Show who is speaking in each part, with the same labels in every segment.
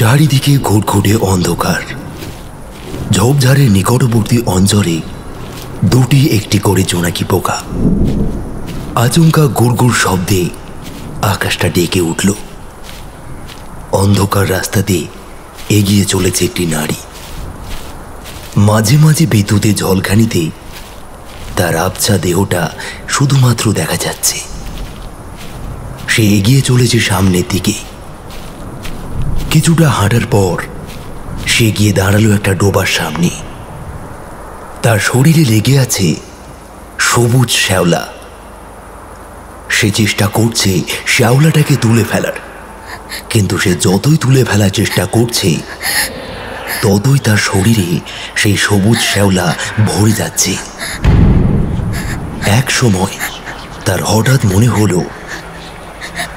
Speaker 1: চারিদিকে ঘুটঘুটে অন্ধকার। ঝোপঝাড়ের নিকটবর্তী অঞ্চলে দুটি একটি করে জোনাকি পোকা। আচমকা গুড়গুড় শব্দে আকাশটা ডেকে উঠল। অন্ধকার রাস্তাতে এগিয়ে চলেছে একটি নারী। মাঝে মাঝে বিদ্যুতের ঝলকানিতে তার আবছা দেহটা শুধুমাত্র দেখা যাচ্ছে। সে এগিয়ে চলেছে সামনের দিকে। কিছুটা হাঁটার পর সে গিয়ে দাঁড়ালো একটা ডোবার সামনে। তার শরীরে লেগে আছে সবুজ শ্যাওলা। সে চেষ্টা করছে শ্যাওলাটাকে তুলে ফেলার, কিন্তু সে যতই তুলে ফেলার চেষ্টা করছে ততই তার শরীরে সেই সবুজ শ্যাওলা ভরে যাচ্ছে। এক সময় তার হঠাৎ মনে হলো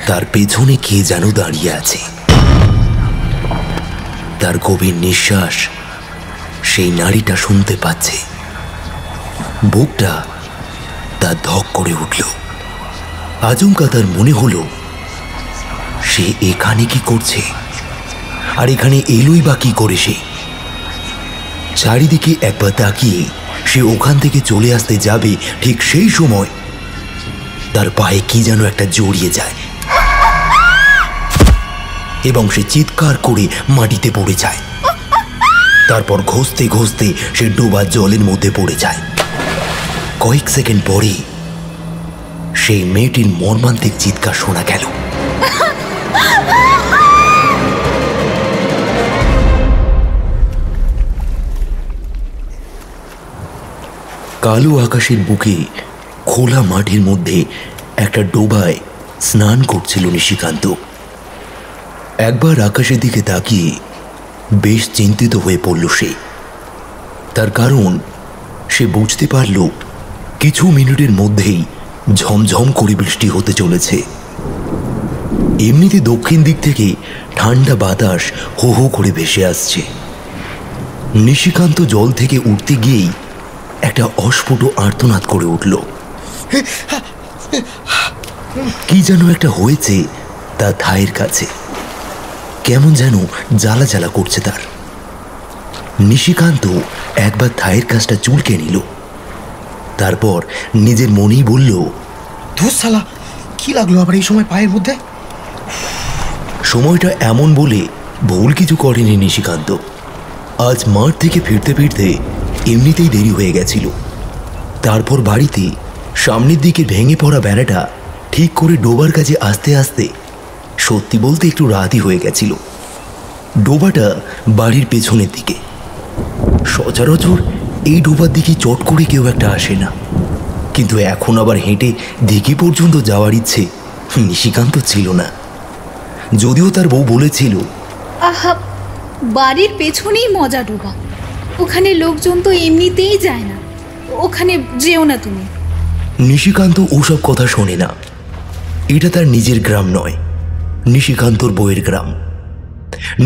Speaker 1: তার পেছনে কে যেন দাঁড়িয়ে আছে। তার গভীর নিঃশ্বাস সেই নারীটা শুনতে পাচ্ছে। বুকটা তার ধক করে উঠল। আচমকা তার মনে হলো সে এখানে কি করছে, আর এখানে এলোই বা কি করে সে। চারিদিকে একবার তাকিয়ে সে ওখান থেকে চলে আসতে যাবে, ঠিক সেই সময় তার পায়ে কি যেন একটা জড়িয়ে যায় এবং সে চিৎকার করে মাটিতে পড়ে যায়। তারপর ঘষতে ঘষতে সে ডোবা জলের মধ্যে পড়ে যায়। কয়েক সেকেন্ড পরে সেই মেয়েটির মর্মান্তিক চিৎকার শোনা গেল। কালো আকাশের বুকে খোলা মাঠের মধ্যে একটা ডোবায় স্নান করছিল নিশিকান্ত। একবার আকাশের দিকে তাকিয়ে বেশ চিন্তিত হয়ে পড়ল সে। তার কারণ সে বুঝতে পারল কিছু মিনিটের মধ্যেই ঝমঝম করে বৃষ্টি হতে চলেছে। এমনিতে দক্ষিণ দিক থেকে ঠান্ডা বাতাস হো হো করে ভেসে আসছে। নিশিকান্ত জল থেকে উঠতে গিয়েই একটা অস্ফুট আর্তনাদ করে উঠল। কি যেন একটা হয়েছে তার থায়ের কাছে, কেমন যেন জ্বালা জ্বালা করছে তার। নিশিকান্ত একবার থায়ের কাজটা চুলকে নিল, তারপর নিজের মনেই বলল,
Speaker 2: ধুস শালা, কি লাগলো আবার এই সময় পায়ের মধ্যে?
Speaker 1: সময়টা এমন বলে ভুল কিছু করেনি নিশিকান্ত। আজ মাঠ থেকে ফিরতে ফিরতে এমনিতেই দেরি হয়ে গেছিল। তারপর বাড়িতে সামনের দিকে ভেঙে পড়া বেড়াটা ঠিক করে ডোবার কাছে আসতে আসতে সত্যি বলতে একটু রাতই হয়ে গেছিল। ডোবাটা বাড়ির পেছনের দিকে। সচরাচর এই ডোবার দিকে চট করে কেউ একটা আসে না, কিন্তু এখন আবার হেঁটে দিকে পর্যন্ত যাওয়ার ইচ্ছে নিশিকান্ত ছিল না। যদিও তার বউ বলেছিল,
Speaker 3: আহা, বাড়ির পেছনেই মজা ডোবা, ওখানে লোকজন তো এমনিতেই যায় না, ওখানে যেও না তুমি।
Speaker 1: নিশিকান্ত ওসব কথা শোনে না। এটা তার নিজের গ্রাম নয়, নিশিকান্তর বউয়ের গ্রাম।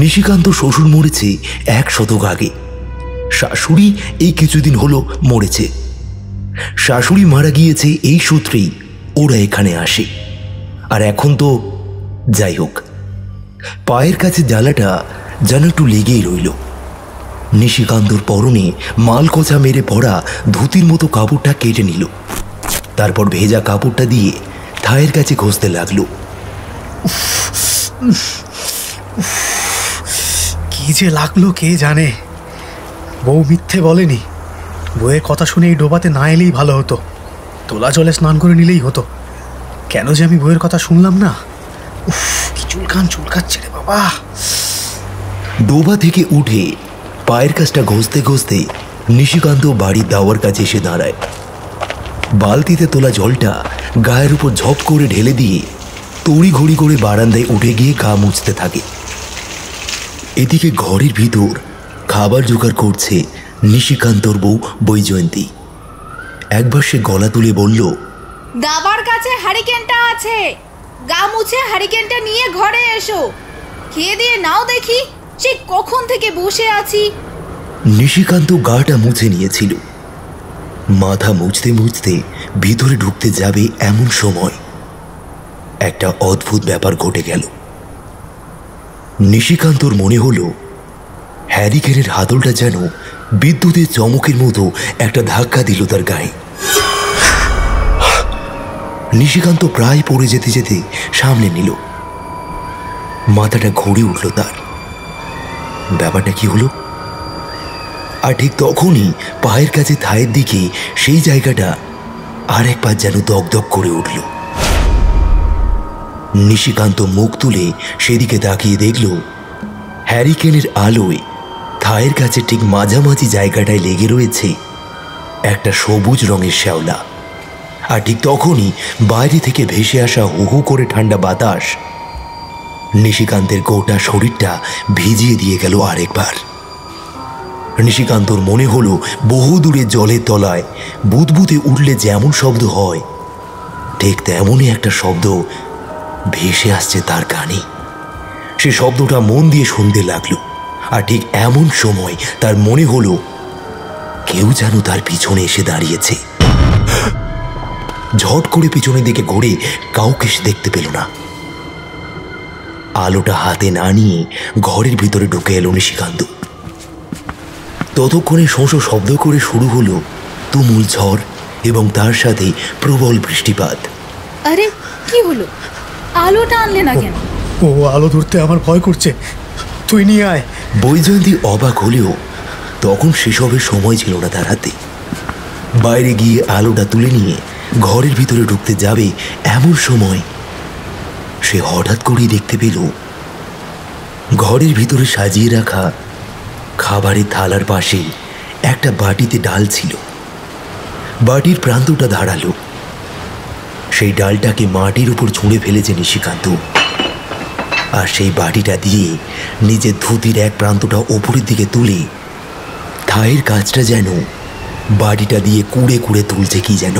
Speaker 1: নিশিকান্ত শ্বশুর মরেছে 1 শতক আগে। শাশুড়ি এই কিছুদিন হলো মরেছে। শাশুড়ি মারা গিয়েছে এই সূত্রেই ওরা এখানে আসে। আর এখন তো যাই হোক, পায়ের কাছে জ্বালাটা যেন একটু লেগেই রইল। নিশিকান্তর পরনে মালকোচা মেরে পড়া ধুতির মতো কাপড়টা কেটে নিল। তারপর ভেজা কাপড়টা দিয়ে থায়ের কাছে ঘষতে লাগলো।
Speaker 2: কি যে লাগলো কে জানে। বউ মিথ্যে বলেনি। বউয়ের কথা শুনে এই ডোবাতে না এলেই ভালো হতো, তোলা জলে স্নান করে নিলেই হতো। কেন যে আমি বউয়ের কথা শুনলাম না। কি চুলকাচ্ছে রে বাবা।
Speaker 1: ডোবা থেকে উঠে পায়ের কাছটা ঘষতে ঘষতে নিশিকান্ত বাড়ির দাওয়ার কাছে এসে দাঁড়ায়। বালতিতে তোলা জলটা গায়ের উপর ঝপ করে ঢেলে দিয়ে তড়ি ঘড়ি করে বারান্দায় উঠে গিয়ে গা মুছতে থাকে। এদিকে ঘরের ভিতর খাবার জোগাড় করছে নিশিকান্তর বউ বৈজয়ন্তী। একবার সে গলা তুলে বলল,
Speaker 3: দাবার কাছে হারিকেনটা আছে, গা মুছে হারিকেনটা নিয়ে ঘরে এসো, খেয়ে দিয়ে নাও দেখি, সে কখন থেকে বসে আছি।
Speaker 1: নিশিকান্ত গাটা মুছে নিয়েছিল। মাথা মুছতে মুছতে ভিতরে ঢুকতে যাবে এমন সময় একটা অদ্ভুত ব্যাপার ঘটে গেল। নিশিকান্তর মনে হলো হ্যারিকেনের হাতলটা যেন বিদ্যুতের চমকের মতো একটা ধাক্কা দিল তার গায়ে। নিশিকান্ত প্রায় পড়ে যেতে যেতে সামনে নিল। মাথাটা ঘুরে উঠল তার। ব্যাপারটা কি হলো? আর ঠিক তখনই পায়ের কাছে থায়ের দিকে সেই জায়গাটা আর একবার যেন দগদগ করে উঠল। নিশিকান্ত মুখ তুলে সেদিকে তাকিয়ে দেখল হ্যারিকেনের আলোয় থায়ের কাছে ঠিক মাঝামাঝি জায়গাটায় লেগে রয়েছে একটা সবুজ রঙের শ্যাওলা। আর ঠিক তখনই বাইরে থেকে ভেসে আসা হু হু করে ঠান্ডা বাতাস নিশিকান্তের গোটা শরীরটা ভিজিয়ে দিয়ে গেল আরেকবার। নিশিকান্তর মনে হলো বহু দূরে জলের তলায় বুদবুদে উঠলে যেমন শব্দ হয় ঠিক তেমনই একটা শব্দ ভেসে আসছে তার কানে। সে শব্দটা মন দিয়ে শুনতে লাগলো। আর ঠিক এমন সময় তার মনে হলো কেউ যেন তার পিছনে এসে দাঁড়িয়েছে। ঝট করে পিছনের দিকে ঘুরে কাউকে সে দেখতে পেল না। আলোটা হাতে না নিয়ে ঘরের ভিতরে ঢুকে এলো নিশিকান্ত। ততক্ষণে শোঁ শব্দ করে শুরু হলো তুমুল ঝড় এবং তার সাথে প্রবল বৃষ্টিপাত।
Speaker 3: আরে কি হলো? আলোটা আনলে না কেন?
Speaker 2: ও আলো ধরতে আমার ভয় করছে, তুই নিয়ে আয়।
Speaker 1: বৈজয়ন্তী অবাক হলেও তখন সেসবের সময় ছিল না তার হাতে। বাইরে গিয়ে আলোটা তুলে নিয়ে ঘরের ভিতরে ঢুকতে যাবে এমন সময় সে হঠাৎ করেই দেখতে পেল ঘরের ভিতরে সাজিয়ে রাখা খাবারের থালার পাশে একটা বাটিতে ডাল ছিল। বাটির প্রান্তটা ধারালো। সেই ডালটাকে মাটির উপর ছুঁড়ে ফেলেছে নিশিকান্ত। আর সেই বাটিটা দিয়ে নিজের ধুতির এক প্রান্তটা ওপরের দিকে তুলে থায়ের কাজটা যেন বাটিটা দিয়ে কুড়ে কুড়ে তুলছে কি যেন।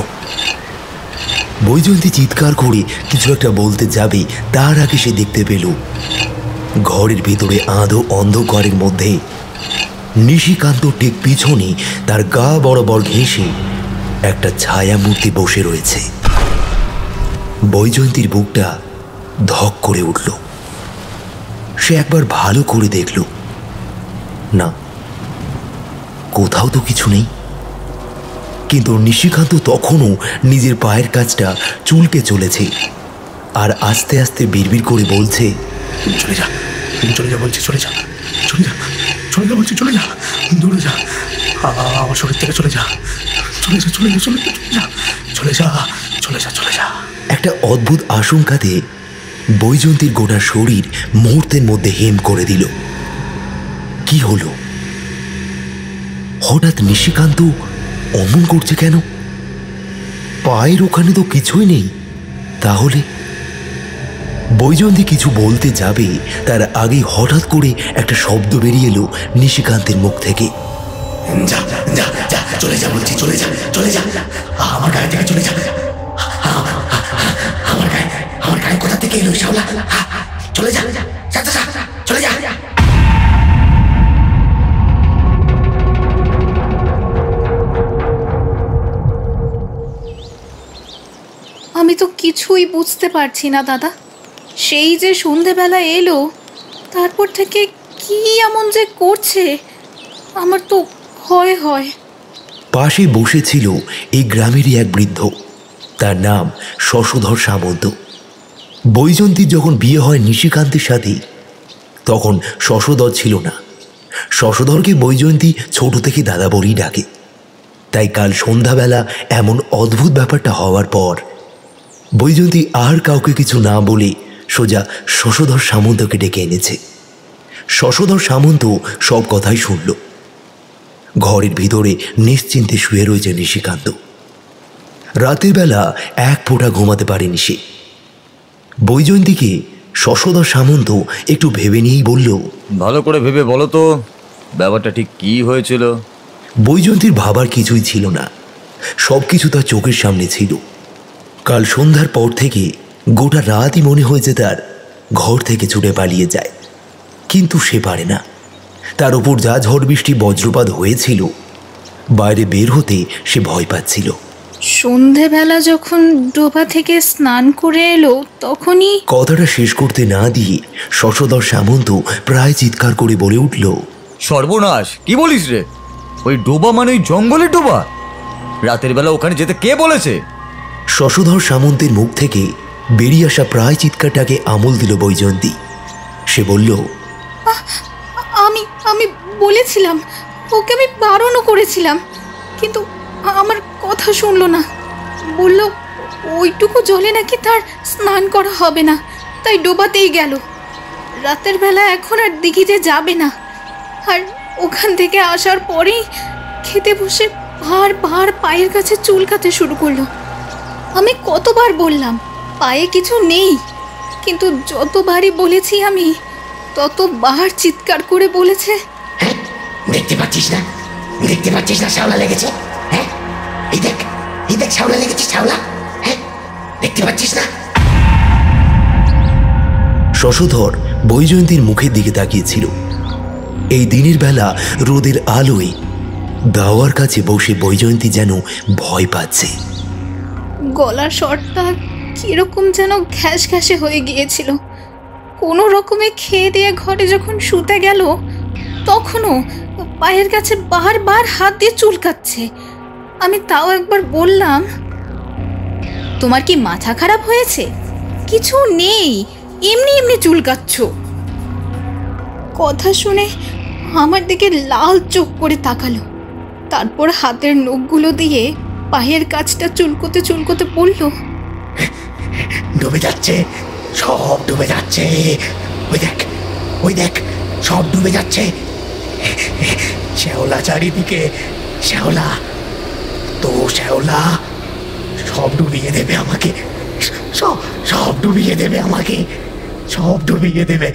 Speaker 1: বৈজয়ন্তী চিৎকার করে কিছু একটা বলতে যাবে তার আগে সে দেখতে পেল ঘরের ভিতরে আধো অন্ধকারের মধ্যে নিশিকান্ত ঠিক পিছনে তার গা বরাবর ঘেঁষে একটা ছায়া মূর্তি বসে রয়েছে। বৈজয়ন্তীর বুকটা ধক করে উঠল। সে একবার ভালো করে দেখল, না কোথাও তো কিছু নেই। কিন্তু নিশিকান্ত তখনও নিজের পায়ের কাজটা চুলকে চলেছে আর আস্তে আস্তে বিড়বিড় করে বলছে,
Speaker 2: চলে যা, চলে যা বলছি, চলে যা, চলে যা, চলে যা বলছি, চলে যা, দূরে যা, আমার শরীর থেকে চলে যা, চলে যা, চলে যা, চলে যা, চলে যা, চলে যা, চলে যা।
Speaker 1: একটা অদ্ভুত আশঙ্কাতে বৈজয়ন্তীর গোটা শরীর মুহূর্তের মধ্যে হেম করে দিল। কি হলো? হঠাৎ নিশিকান্ত অমন করছে কেন? পায়ের ওখানে তো কিছুই নেই। তাহলে বৈজয়ন্তী কিছু বলতে যাবে তার আগেই হঠাৎ করে একটা শব্দ বেরিয়ে এলো নিশিকান্তের মুখ থেকে।
Speaker 2: যা যা যা, চলে যা বলছি, চলে যা, চলে যা, আমার গায়ে থেকে চলে যা, আমার গায়ে কোথা থেকে এলো শাওলা? চলে যা, যা যা, চলে যা।
Speaker 3: আমি তো কিছুই বুঝতে পারছি না দাদা। সেই যে সন্ধেবেলা এলো তারপর থেকে কি এমন যে করছে আমার তো ভয় হয়।
Speaker 1: পাশে বসেছিল এই গ্রামেরই এক বৃদ্ধ, তার নাম শশধর সামন্ত। বৈজয়ন্তীর যখন বিয়ে হয় নিশিকান্তের সাথে তখন শশধর ছিল না। শশধরকে বৈজয়ন্তী ছোট থেকে দাদা বলেই ডাকে। তাই কাল সন্ধ্যাবেলা এমন অদ্ভুত ব্যাপারটা হওয়ার পর বৈজয়ন্তী আর কাউকে কিছু না বলে সোজা শশধর সামন্তকে ডেকে এনেছে। শশধর সামন্ত সব কথাই শুনল। ঘরের ভিতরে নিশ্চিন্তে শুয়ে রয়েছে নিশিকান্ত। রাতের বেলা এক ফোঁটা ঘুমাতে পারেনি সে। বৈজয়ন্তীকে শশধর সামন্ত একটু ভেবে নিয়েই বলল,
Speaker 4: ভালো করে ভেবে বলো তো ব্যাপারটা ঠিক কি হয়েছিল।
Speaker 1: বৈজয়ন্তীর ভাবার কিছুই ছিল না। সব কিছু তার চোখের সামনে ছিল। কাল সন্ধ্যার পর থেকে গোটা রাতই মনে হয়েছে তার ঘর থেকে ছুটে পালিয়ে যায়, কিন্তু সে পারে না। তার উপর যা ঝড় বৃষ্টি বজ্রপাত হয়েছিল, বাইরে বের হতে সে ভয় পাচ্ছিল।
Speaker 3: সন্ধেবেলা যখন ডোবা থেকে স্নান করে এলো তখনই।
Speaker 1: কথাটা শেষ করতে না দিয়ে শশধর সামন্ত প্রায় চিৎকার করে বলে উঠল,
Speaker 4: সর্বনাশ, কি বলিস রে? ওই ডোবা মানে ওই জঙ্গলের ডোবা? রাতের বেলা ওখানে যেতে কে বলেছে?
Speaker 1: শশধর সামন্তের মুখ থেকে বেরিয়ে আসা প্রায় চিৎকারটাকে আমল দিল বৈজয়ন্তী। সে বলল,
Speaker 3: আমি আমি বলেছিলাম, ওকে আমি বারণও করেছিলাম, কিন্তু আমার কথা শুনলো না। বলল ওইটুকু জলে নাকি তার স্নান করা হবে না, তাই ডোবাতেই গেল। রাতের বেলা এখন আর দিঘিতে যাবে না। আর ওখান থেকে আসার পরেই খেতে বসে বারবার পায়ের কাছে চুলকাতে শুরু করলো। আমি কতবার বললাম পায়ে কিছু নেই, কিন্তু যতবারই বলেছি আমি ততবার চিৎকার করে বলেছে,
Speaker 5: হ্যাঁ, দেখতে পাচ্ছিস না? দেখতে পাচ্ছিস না শ্যাওলা লেগেছে? হ্যাঁ, এই দেখ, এই দেখ শ্যাওলা লেগেছে, শ্যাওলা। হ্যাঁ, দেখতে পাচ্ছিস না?
Speaker 1: শশধর বৈজয়ন্তীর মুখের দিকে তাকিয়েছিল। এই দিনের বেলা রোদের আলোয় দাওয়ার কাছে বসে বৈজয়ন্তী যেন ভয় পাচ্ছে।
Speaker 3: গলার স্বরটা কিরকম যেন ঘ্যাস ঘ্যাসে হয়ে গিয়েছিল। কোনো রকমে খেয়ে দিয়ে ঘরে যখন শুতে গেল তখনও পায়ের কাছে বারবার হাত দিয়ে চুলকাচ্ছে। আমি তাও একবার বললাম, তোমার কি মাথা খারাপ হয়েছে? কিছু নেই, এমনি এমনি চুলকাচ্ছ। কথা শুনে আমার দিকে লাল চোখ করে তাকালো। তারপর হাতের নখগুলো দিয়ে পায়ের কাছটা চুলকোতে চুলকোতে বলল,
Speaker 5: ডুবে যাচ্ছে, সব ডুবে যাচ্ছে। ওই দেখ, ওই দেখ, সব ডুবে যাচ্ছে। শ্যাওলা চারিদিকে, শ্যাওলা, তো শ্যাওলা সব ডুবিয়ে দেবে আমাকে, সব সব ডুবিয়ে দেবে আমাকে, সব ডুবিয়ে দেবে।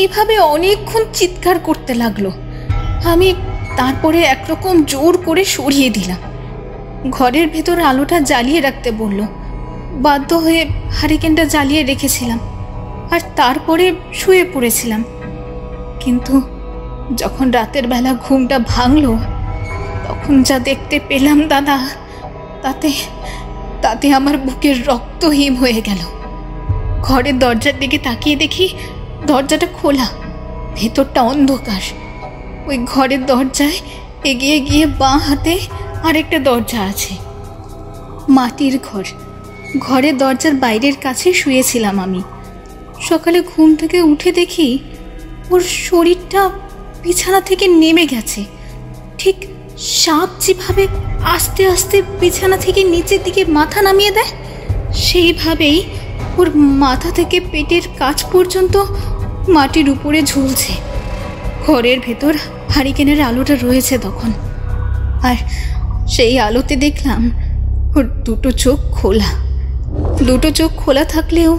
Speaker 3: এভাবে অনেকক্ষণ চিৎকার করতে লাগলো। আমি তারপরে একরকম জোর করে সরিয়ে দিলাম। ঘরের ভেতর আলোটা জ্বালিয়ে রাখতে বলল। বাধ্য হয়ে হারিকেনটা জ্বালিয়ে রেখেছিলাম, আর তারপরে শুয়ে পড়েছিলাম। কিন্তু যখন রাতের বেলা ঘুমটা ভাঙলো তখন যা দেখতে পেলাম দাদা, তাতে তাতে আমার বুকের রক্ত হিম হয়ে গেল। ঘরের দরজার দিকে তাকিয়ে দেখি দরজাটা খোলা, ভেতরটা অন্ধকার। ওই ঘরের দরজায় এগিয়ে গিয়ে বাঁ হাতে আরেকটা দরজা আছে, মাটির ঘর। ঘরের দরজার বাইরের কাছে শুয়েছিলাম আমি। সকালে ঘুম থেকে উঠে দেখি ওর শরীরটা বিছানা থেকে নেমে গেছে, ঠিক সাপ যেভাবে আস্তে আস্তে বিছানা থেকে নিচের দিকে মাথা নামিয়ে দেয় সেইভাবেই ওর মাথা থেকে পেটের কাছ পর্যন্ত মাটির উপরে ঝুলছে। ঘরের ভেতর হারিকেনের আলোটা রয়েছে তখন, আর সেই আলোতে দেখলাম ওর দুটো চোখ খোলা। দুটো চোখ খোলা থাকলেও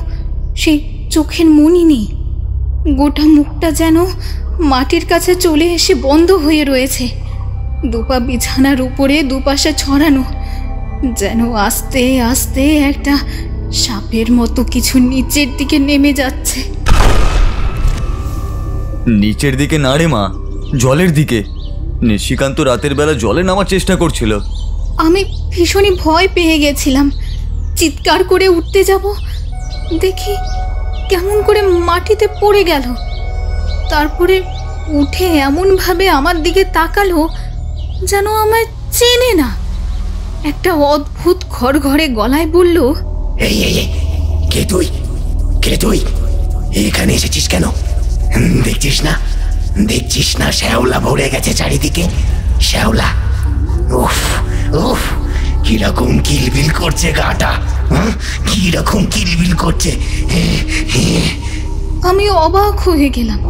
Speaker 3: সেই চোখের মনি নেই। গোটা মুখটা যেন মাটির কাছে চলে এসে বন্ধ হয়ে রয়েছে। দুপা বিছানার উপরে দুপাশে ছড়ানো, যেন আস্তে আস্তে একটা সাপের মতো কিছু নিচের দিকে নেমে যাচ্ছে।
Speaker 4: নিচের দিকে না রে মা, জলের দিকে। নিশিকান্ত রাতের বেলা জলে নামার চেষ্টা করছিল।
Speaker 3: আমি ভীষণই ভয় পেয়ে গেছিলাম। চিৎকার করে উঠতে যাব, দেখি কেমন করে মাটিতে পড়ে গেল। তারপরে উঠে এমনভাবে আমার দিকে তাকালো যেন আমায় চেনে না। একটা অদ্ভুত ঘড়ঘড়ে গলায় বলল,
Speaker 5: এই এই এই, কে তুই? কে তুই? এখানে এসেছিস কেন? দেখছিস না, দেখছিস না শ্যাওলা ভরে গেছে চারিদিকে? শ্যাওলা, উফ উফ, কিরকম কিলবিল করছে গাটা, কিরকম কিলবিল করছে।
Speaker 3: আমি অবাক হয়ে গেলাম।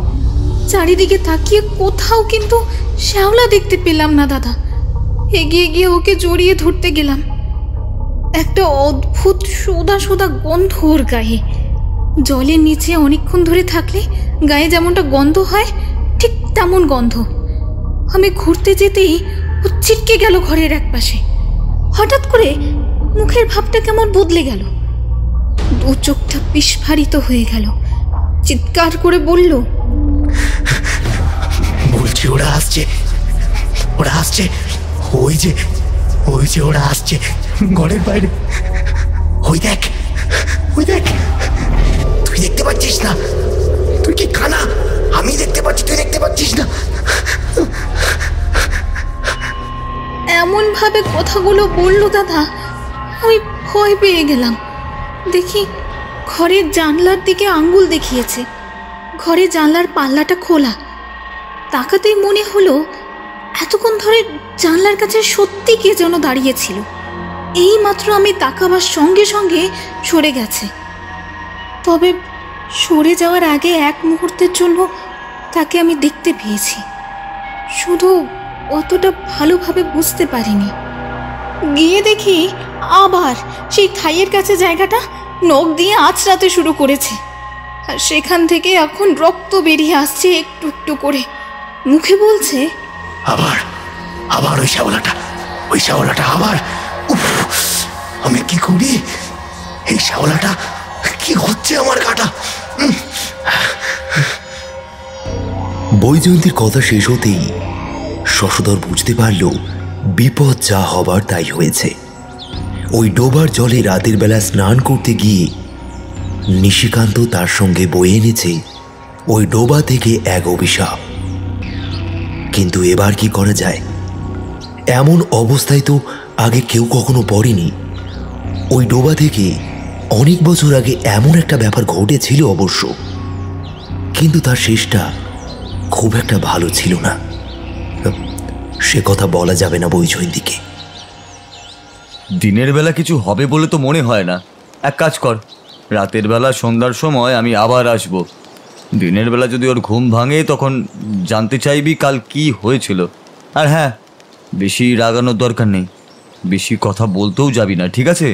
Speaker 3: চারিদিকে তাকিয়ে কোথাও কিন্তু শ্যাওলা দেখতে পেলাম না দাদা। এগিয়ে গিয়ে ওকে জড়িয়ে ধরতে গেলাম। একটা অদ্ভুত সোদা সোদা গন্ধ ওর গায়ে। জলের নিচে অনেকক্ষণ ধরে থাকলে গায়ে যেমনটা গন্ধ হয় ঠিক তেমন গন্ধ। আমি ঘুরতে যেতেই ও ছিটকে গেল ঘরের এক পাশে। হঠাৎ করে মুখের ভাবটা কেমন বদলে গেল, দু চোখটা বিস্ফারিত হয়ে গেল। চিৎকার করে বলল,
Speaker 5: বলছি ওরা আসছে, ওরা আসছে। ওই যে ওই যে ওরা আসছে ঘরের বাইরে। ওই দেখ, ওই দেখ, তুই দেখতে পাচ্ছিস না? তুই কি কানা? আমি দেখতে পাচ্ছি, তুই দেখতে পাচ্ছিস না?
Speaker 3: এমন ভাবে কথাগুলো বললো দাদা, আমি ভয় পেয়ে গেলাম। দেখি ঘরের জানলার দিকে আঙ্গুল দেখিয়েছে। ঘরের জানলার পাল্লাটা খোলা। তাকাতেই মনে হলো এতক্ষণ ধরে জানলার কাছে সত্যি কে যেন দাঁড়িয়েছিল। এই মাত্র আমি তাকাবার সঙ্গে সঙ্গে সরে গেছে। তবে সরে যাওয়ার আগে এক মুহূর্তের জন্য তাকে আমি দেখতে পেয়েছি, শুধু অতটা ভালোভাবে বুঝতে পারিনি। গিয়ে দেখি আবার সেই থাইয়ের কাছে জায়গাটা নখ দিয়ে আঁচড়াতে শুরু করেছে, আর সেখান থেকে এখন রক্ত বেরিয়ে আসছে একটু একটু করে। মুখে বলছে,
Speaker 5: আবার আবার ওই শ্যাওলাটা, ওই শ্যাওলাটা আবার। উফ, আমি কি করি? এই শ্যাওলাটা কি হচ্ছে আমার কাটা?
Speaker 1: বৈজয়ন্তীর কথা শেষ হতেই শশধর বুঝতে পারল বিপদ যা হবার তাই হয়েছে। ওই ডোবার জলে রাতের বেলা স্নান করতে গিয়ে নিশিকান্ত তার সঙ্গে বয়ে এনেছে ওই ডোবা থেকে এক অভিশাপ। কিন্তু এবার কি করা যায়? এমন অবস্থায় তো আগে কেউ কখনো পড়েনি। ওই ডোবা থেকে অনেক বছর আগে এমন একটা ব্যাপার ঘটেছিল অবশ্য, কিন্তু তার শেষটা খুব একটা ভালো ছিল না। সে কথা বলা যাবে না বৈজয়ন্তীকে।
Speaker 4: দিনের বেলা কিছু হবে বলে তো মনে হয় না। এক কাজ কর, রাতের বেলা সন্ধ্যার সময় আমি আবার আসব। দিনের বেলা যদি ওর ঘুম ভাঙে তখন জানতে চাইবি কাল কি হয়েছিল। আর হ্যাঁ, বেশি রাগানোর দরকার নেই, বেশি কথা বলতেও যাবি না, ঠিক আছে?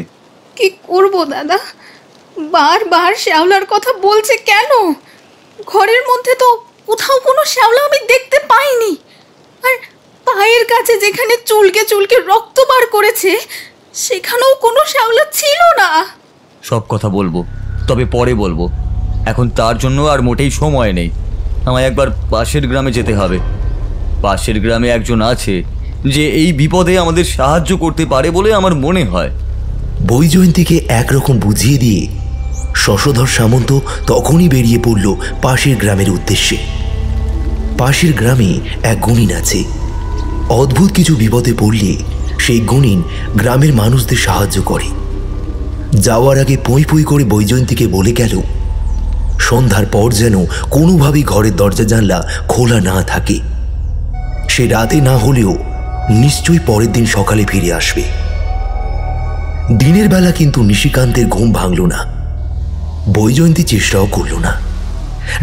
Speaker 3: কি করব দাদা? বারবার শ্যাওলার কথা বলছে কেন? ঘরের মধ্যে তো কোথাও কোনো শ্যাওলা আমি দেখতে পাইনি। আর পায়ের কাছে যেখানে চুলকে চুলকে রক্ত বার করেছে সেখানেও কোনো শ্যাওলা ছিল না।
Speaker 4: সব কথা বলবো, তবে পরে বলবো। এখন তার জন্য আর মোটেই সময় নেই। আমায় একবার পাশের গ্রামে যেতে হবে। পাশের গ্রামে একজন আছে যে এই বিপদে আমাদের সাহায্য করতে পারে বলে আমার মনে হয়।
Speaker 1: বৈজয়ন্তীকে একরকম বুঝিয়ে দিয়ে শশধর সামন্ত তখনই বেরিয়ে পড়ল পাশের গ্রামের উদ্দেশ্যে। পাশের গ্রামে এক গুণিন আছে। অদ্ভুত কিছু বিপদে পড়লে সেই গুণিন গ্রামের মানুষদের সাহায্য করে। যাওয়ার আগে পই পই করে বৈজয়ন্তীকে বলে গেল সন্ধ্যার পর যেন কোনোভাবেই ঘরের দরজা জানলা খোলা না থাকে। সে রাতে না হলেও নিশ্চয়ই পরের দিন সকালে ফিরে আসবে। দিনের বেলা কিন্তু নিশিকান্তের ঘুম ভাঙল না। বৈজয়ন্তী চেষ্টাও করল না।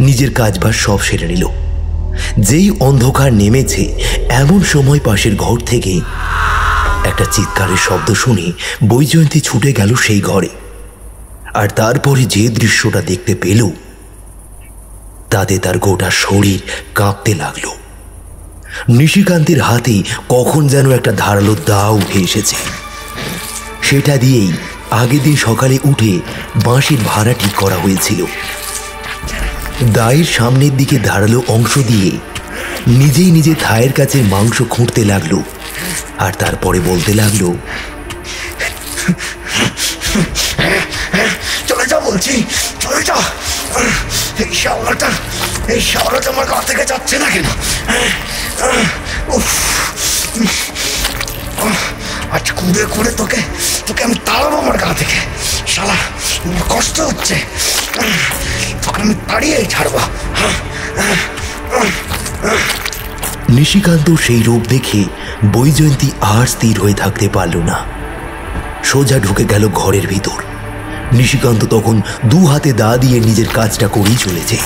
Speaker 1: নিজের কাজবাজ সব সেরে নিল। যেই অন্ধকার নেমেছে এমন সময় পাশের ঘর থেকে একটা চিৎকারের শব্দ শুনে বৈজয়ন্তী ছুটে গেল সেই ঘরে। আর তারপরে যে দৃশ্যটা দেখতে পেল তাতে তার গোটা শরীর কাঁপতে লাগলো। নিশিকান্তের হাতে কখন যেন একটা ধারালো দা উঠে এসেছে। সেটা দিয়েই আগের দিন সকালে উঠে বাঁশের ভাড়া ঠিক করা হয়েছিল। দায়ের সামনের দিকে ধারালো অংশ দিয়ে নিজেই নিজে থায়ের কাছে মাংস খুঁড়তে লাগলো। আর তারপরে বলতে লাগলো,
Speaker 5: চলে যা বলছি, চলে যা। এই শ্যাওলাটা আমার গা থেকে যাচ্ছে না কেন? আজ কুড়ে কুড়ে তোকে আমি তাড়াবো আমার গা থেকে। শালা কষ্ট হচ্ছে, তোকে আমি তাড়িয়েই ছাড়বো।
Speaker 1: নিশিকান্ত সেই রূপ দেখে বৈজয়ন্তী আর স্থির হয়ে থাকতে পারল না। সোজা ঢুকে গেল ঘরের ভিতর। নিশিকান্ত তখন দু হাতে দা দিয়ে নিজের কাজটা করেই চলেছে।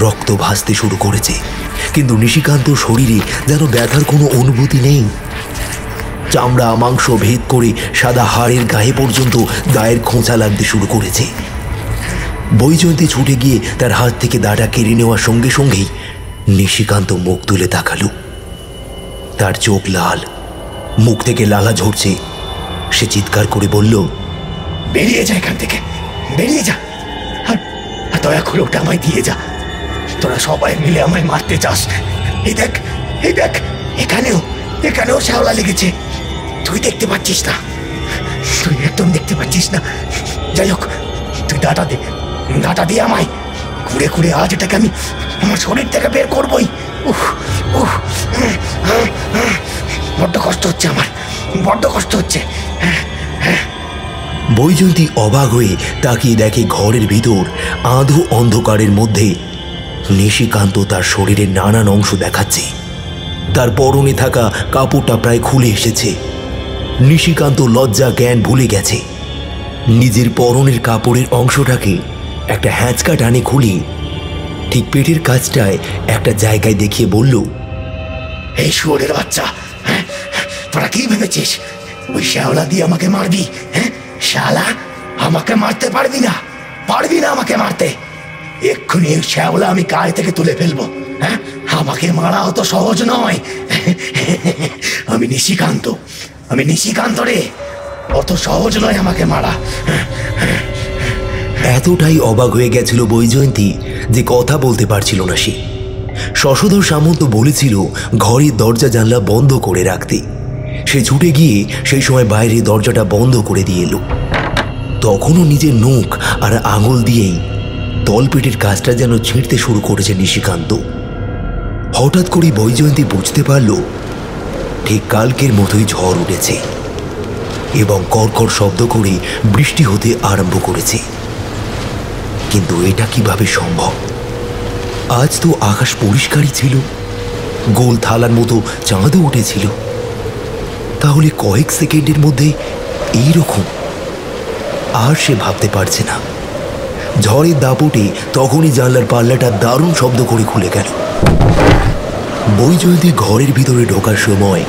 Speaker 1: রক্ত ভাসতে শুরু করেছে, কিন্তু নিশিকান্ত শরীরে যেন ব্যথার কোনো অনুভূতি নেই। চামড়া মাংস ভেদ করে সাদা হাড়ের গায়ে পর্যন্ত দায়ের খোঁচা লাগতে শুরু করেছে। বৈজয়ন্তী ছুটে গিয়ে তার হাত থেকে দাটা কেড়ে নেওয়ার সঙ্গে সঙ্গেই নিশিকান্ত মুখ তুলে তাকালো। তার চোখ লাল, মুখ থেকে লালা ঝরছে। সে চিৎকার করে বলল,
Speaker 5: বেরিয়ে যা এখান থেকে, বেরিয়ে যা। আর দয়া করে ওটা আমায় দিয়ে যা। তোরা সবাই মিলে আমায় মারতে চাস। এই দেখ, এই দেখ, এখানেও শ্যাওলা লেগেছে। তুই দেখতে পাচ্ছিস না, তুই একদম দেখতে পাচ্ছিস না। যাই হোক, তুই ডাটা দিয়ে আমায় ঘুরে ঘুরে আজ এটাকে আমি আমার শরীর থেকে বের করবই। বড্ড কষ্ট হচ্ছে আমার, বড্ড কষ্ট হচ্ছে।
Speaker 1: বৈজয়ন্তী অবাক হয়ে তাকিয়ে দেখে ঘরের ভিতর আধো অন্ধকারের মধ্যে নিশিকান্ত তার শরীরের নানান অংশ দেখাচ্ছে। তার পরনে থাকা কাপড়টা প্রায় খুলে এসেছে। নিশিকান্ত লজ্জা জ্ঞান ভুলে গেছে। নিজের পরনের কাপড়ের অংশটাকে একটা হ্যাঁচকা টানে খুলে ঠিক পেটের কাছটায় একটা জায়গায় দেখিয়ে বলল,
Speaker 5: এই শুয়োরের বাচ্চা, হ্যাঁ, তোরা কি ভেবেছিস ওই শ্যাওলা দিয়ে আমাকে মারবি? হ্যাঁ শালা, আমাকে মারতে পারবি না, পারবি না আমাকে মারতে। এক্ষুনি এই শ্যাওলা আমি গায়ে থেকে তুলে ফেলবো। হ্যাঁ, আমাকে মারা অত সহজ নয়। আমি নিশিকান্ত রে, অত সহজ নয় আমাকে মারা।
Speaker 1: এতটাই অবাক হয়ে গেছিল বৈজয়ন্তী যে কথা বলতে পারছিল না সে। শশধর সামন্ত বলেছিল ঘরের দরজা জানলা বন্ধ করে রাখতে। সে ছুটে গিয়ে সেই সময় বাইরে দরজাটা বন্ধ করে দিয়ে এলো। তখনও নিজের নখ আর আঙুল দিয়েই তলপেটের কাজটা যেন ছিঁড়তে শুরু করেছে নিশিকান্ত। হঠাৎ করে বৈজয়ন্তী বুঝতে পারল ঠিক কালকের মতোই ঝড় উঠেছে এবং কড়কড় শব্দ করে বৃষ্টি হতে আরম্ভ করেছে। কিন্তু এটা কিভাবে সম্ভব? আজ তো আকাশ পরিষ্কারই ছিল, গোল থালার মতো চাঁদও উঠেছিল। তাহলে কয়েক সেকেন্ডের মধ্যে এইরকম? আর সে ভাবতে পারছে না। ঝড়ের দাপটে তখনই জানলার পাল্লাটা দারুণ শব্দ করে খুলে গেল। বৈজয়ন্তী ঘরের ভিতরে ঢোকার সময়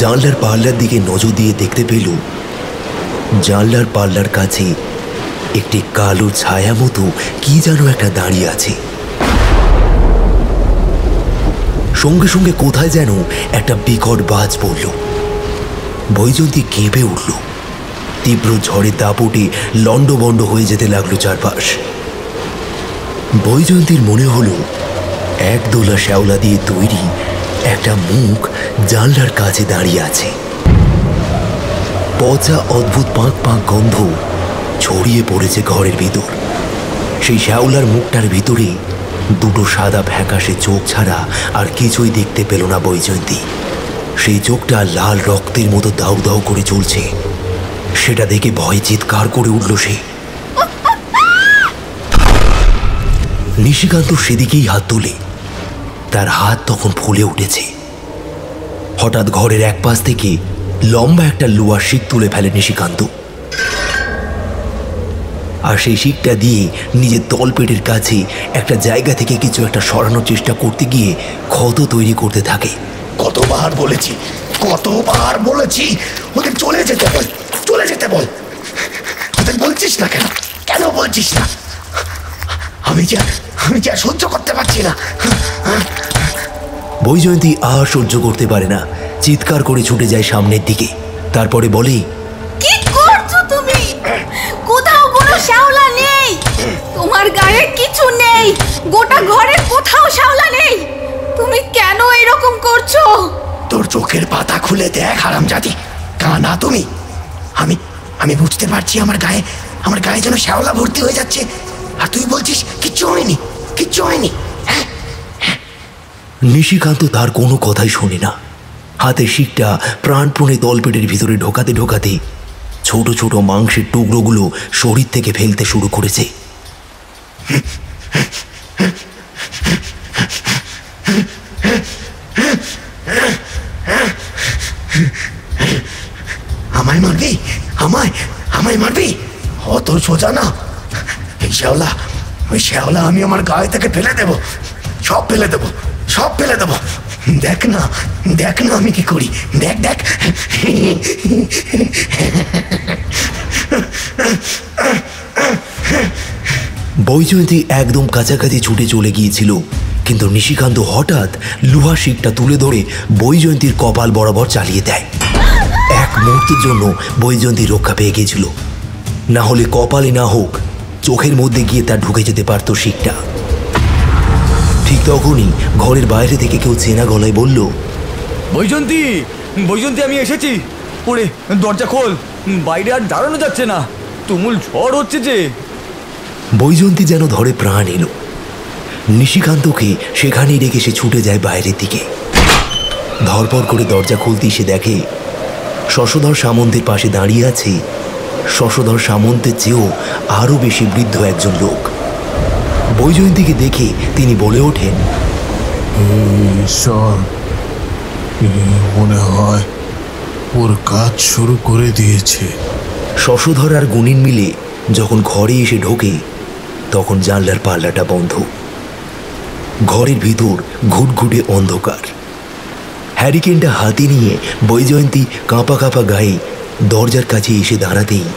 Speaker 1: জানলার পাল্লার দিকে নজর দিয়ে দেখতে পেল জানলার পাল্লার কাছে একটি কালো ছায়া মতো কি যেন একটা দাঁড়িয়ে আছে। সঙ্গে সঙ্গে কোথায় যেন একটা বিকট বাজ পড়ল। বৈজয়ন্তী কেঁপে উঠল। তীব্র ঝড়ের দাপটে লণ্ডভণ্ড হয়ে যেতে লাগলো চারপাশ। বৈজয়ন্তীর মনে হলো একদোলা শ্যাওলা দিয়ে তৈরি একটা মুখ জানলার কাছে দাঁড়িয়ে আছে। পচা অদ্ভুত পাঁক পাঁক গন্ধ ছড়িয়ে পড়েছে ঘরের ভিতর। সেই শ্যাওলার মুখটার ভিতরে দুটো সাদা ফ্যাকাশে চোখ ছাড়া আর কিছুই দেখতে পেল না বৈজয়ন্তী। সেই চোখটা লাল রক্তের মতো দাউ দাউ করে চলছে। সেটা দেখে ভয় চিৎকার করে উঠল সে। নিশিকান্ত সেদিকেই হাত তোলে। তার হাত তখন ফুলে উঠেছে। হঠাৎ ঘরের এক পাশ থেকে লম্বা একটা লোহার শিক তুলে ফেলে নিশিকান্ত, আর সেই শিকটা দিয়ে নিজের তলপেটের কাছে একটা জায়গা থেকে কিছু একটা সরানোর চেষ্টা করতে গিয়ে ক্ষত তৈরি করতে থাকে।
Speaker 5: কতবার বলেছি ওদের চলে যেতে বল, চলে যেতে বল। ওদের বলছিস না কেন? কেন বলছিস না? আমি যা সহ্য করতে পারছি না।
Speaker 1: বৈজয়ন্তী আর সহ্য করতে পারে না, চিৎকার করে ছুটে যায় সামনের দিকে। তারপরে বলে,
Speaker 3: কি করছো তুমি? কোথাও কোনো শ্যাওলা নেই, তোমার গায়ে কিছু নেই, গোটা ঘরে কোথাও শ্যাওলা নেই। তুমি কেন এরকম করছো?
Speaker 5: তোর চোখের পাতা খুলে দেখ হারামজাদি, কানা তুমি। আমি বুঝতে পারছি আমার গায়ে যেন শ্যাওলা ভর্তি হয়ে যাচ্ছে, আর তুই বলছিস কিচ্ছু হয়নি, কিচ্ছু হয়নি।
Speaker 1: নিশিকান্ত তার কোনো কথাই শোনে না। হাতে শিকটা প্রাণপণে তলপেটের ভিতরে ঢোকাতে ঢোকাতে ছোট ছোট মাংসের টুকরোগুলো শরীর থেকে ফেলতে শুরু করেছে।
Speaker 5: আমায় মারবি? আমায় মারবি? অত সোজা না। ওই শ্যাওলা আমি আমার গায়ে থেকে ফেলে দেব, সব ফেলে দেব। দেখ না আমি কি করি, দেখ।
Speaker 1: বৈজয়ন্তী একদম কাছাকাছি ছুটে চলে গিয়েছিল, কিন্তু নিশিকান্ত হঠাৎ লোহা শিকটা তুলে ধরে বৈজয়ন্তীর কপাল বরাবর চালিয়ে দেয়। এক মুহূর্তের জন্য বৈজয়ন্তী রক্ষা পেয়ে গিয়েছিল, না হলে কপালে না হোক চোখের মধ্যে গিয়ে তার ঢুকে যেতে পারত শিকটা। ঠিক তখনই ঘরের বাইরে থেকে কেউ চেনা গলায় বলল,
Speaker 4: বৈজয়ন্তী, আমি এসেছি। ওরে দরজা খোল, বাইরে আর দাঁড়ানো যাচ্ছে না, তুমুল ঝড় হচ্ছে যে।
Speaker 1: বৈজয়ন্তী যেন ধরে প্রাণ এলো। নিশিকান্তকে সেখানেই রেখে সে ছুটে যায় বাইরের দিকে। ধরপড় করে দরজা খুলতেই সে দেখে শশধর সামন্তের পাশে দাঁড়িয়ে আছে শশধর সামন্তের চেয়েও আরো বেশি বৃদ্ধ একজন লোক। বৈজয়ন্তীকে দেখে তিনি বলে ওঠেন,
Speaker 6: ঈশ্বর, মনে হয় ওর কাজ শুরু করে দিয়েছে।
Speaker 1: শশধর আর গুণিন মিলে যখন ঘরে এসে ঢোকে তখন জানলার পাল্লাটা বন্ধ। ঘরের ভিতর ঘুটঘুটে অন্ধকার। হ্যারিকেনটা হাতে নিয়ে বৈজয়ন্তী কাঁপা কাঁপা গায়ে দরজার কাছে এসে দাঁড়াতেই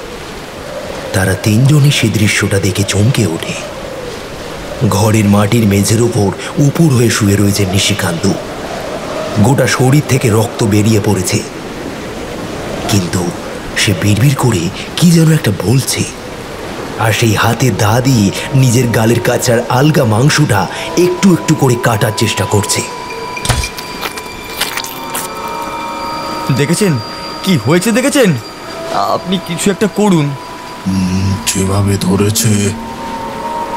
Speaker 1: তারা তিনজনই সে দৃশ্যটা দেখে চমকে ওঠে। ঘরের মাটির মেঝের ওপর উপুর হয়ে শুয়ে রয়েছে নিশিকান্ত। গোটা শরীর থেকে রক্ত বেরিয়ে পড়েছে, কিন্তু সে বিড়বিড় করে কি যেন একটা বলছে, আর সেই হাতে দা দিয়ে নিজের গালের কাছার আলগা মাংসটা একটু একটু করে কাটার চেষ্টা করছে।
Speaker 4: দেখেছেন কি হয়েছে? দেখেছেন? আপনি কিছু একটা করুন।
Speaker 6: যেভাবে ধরেছে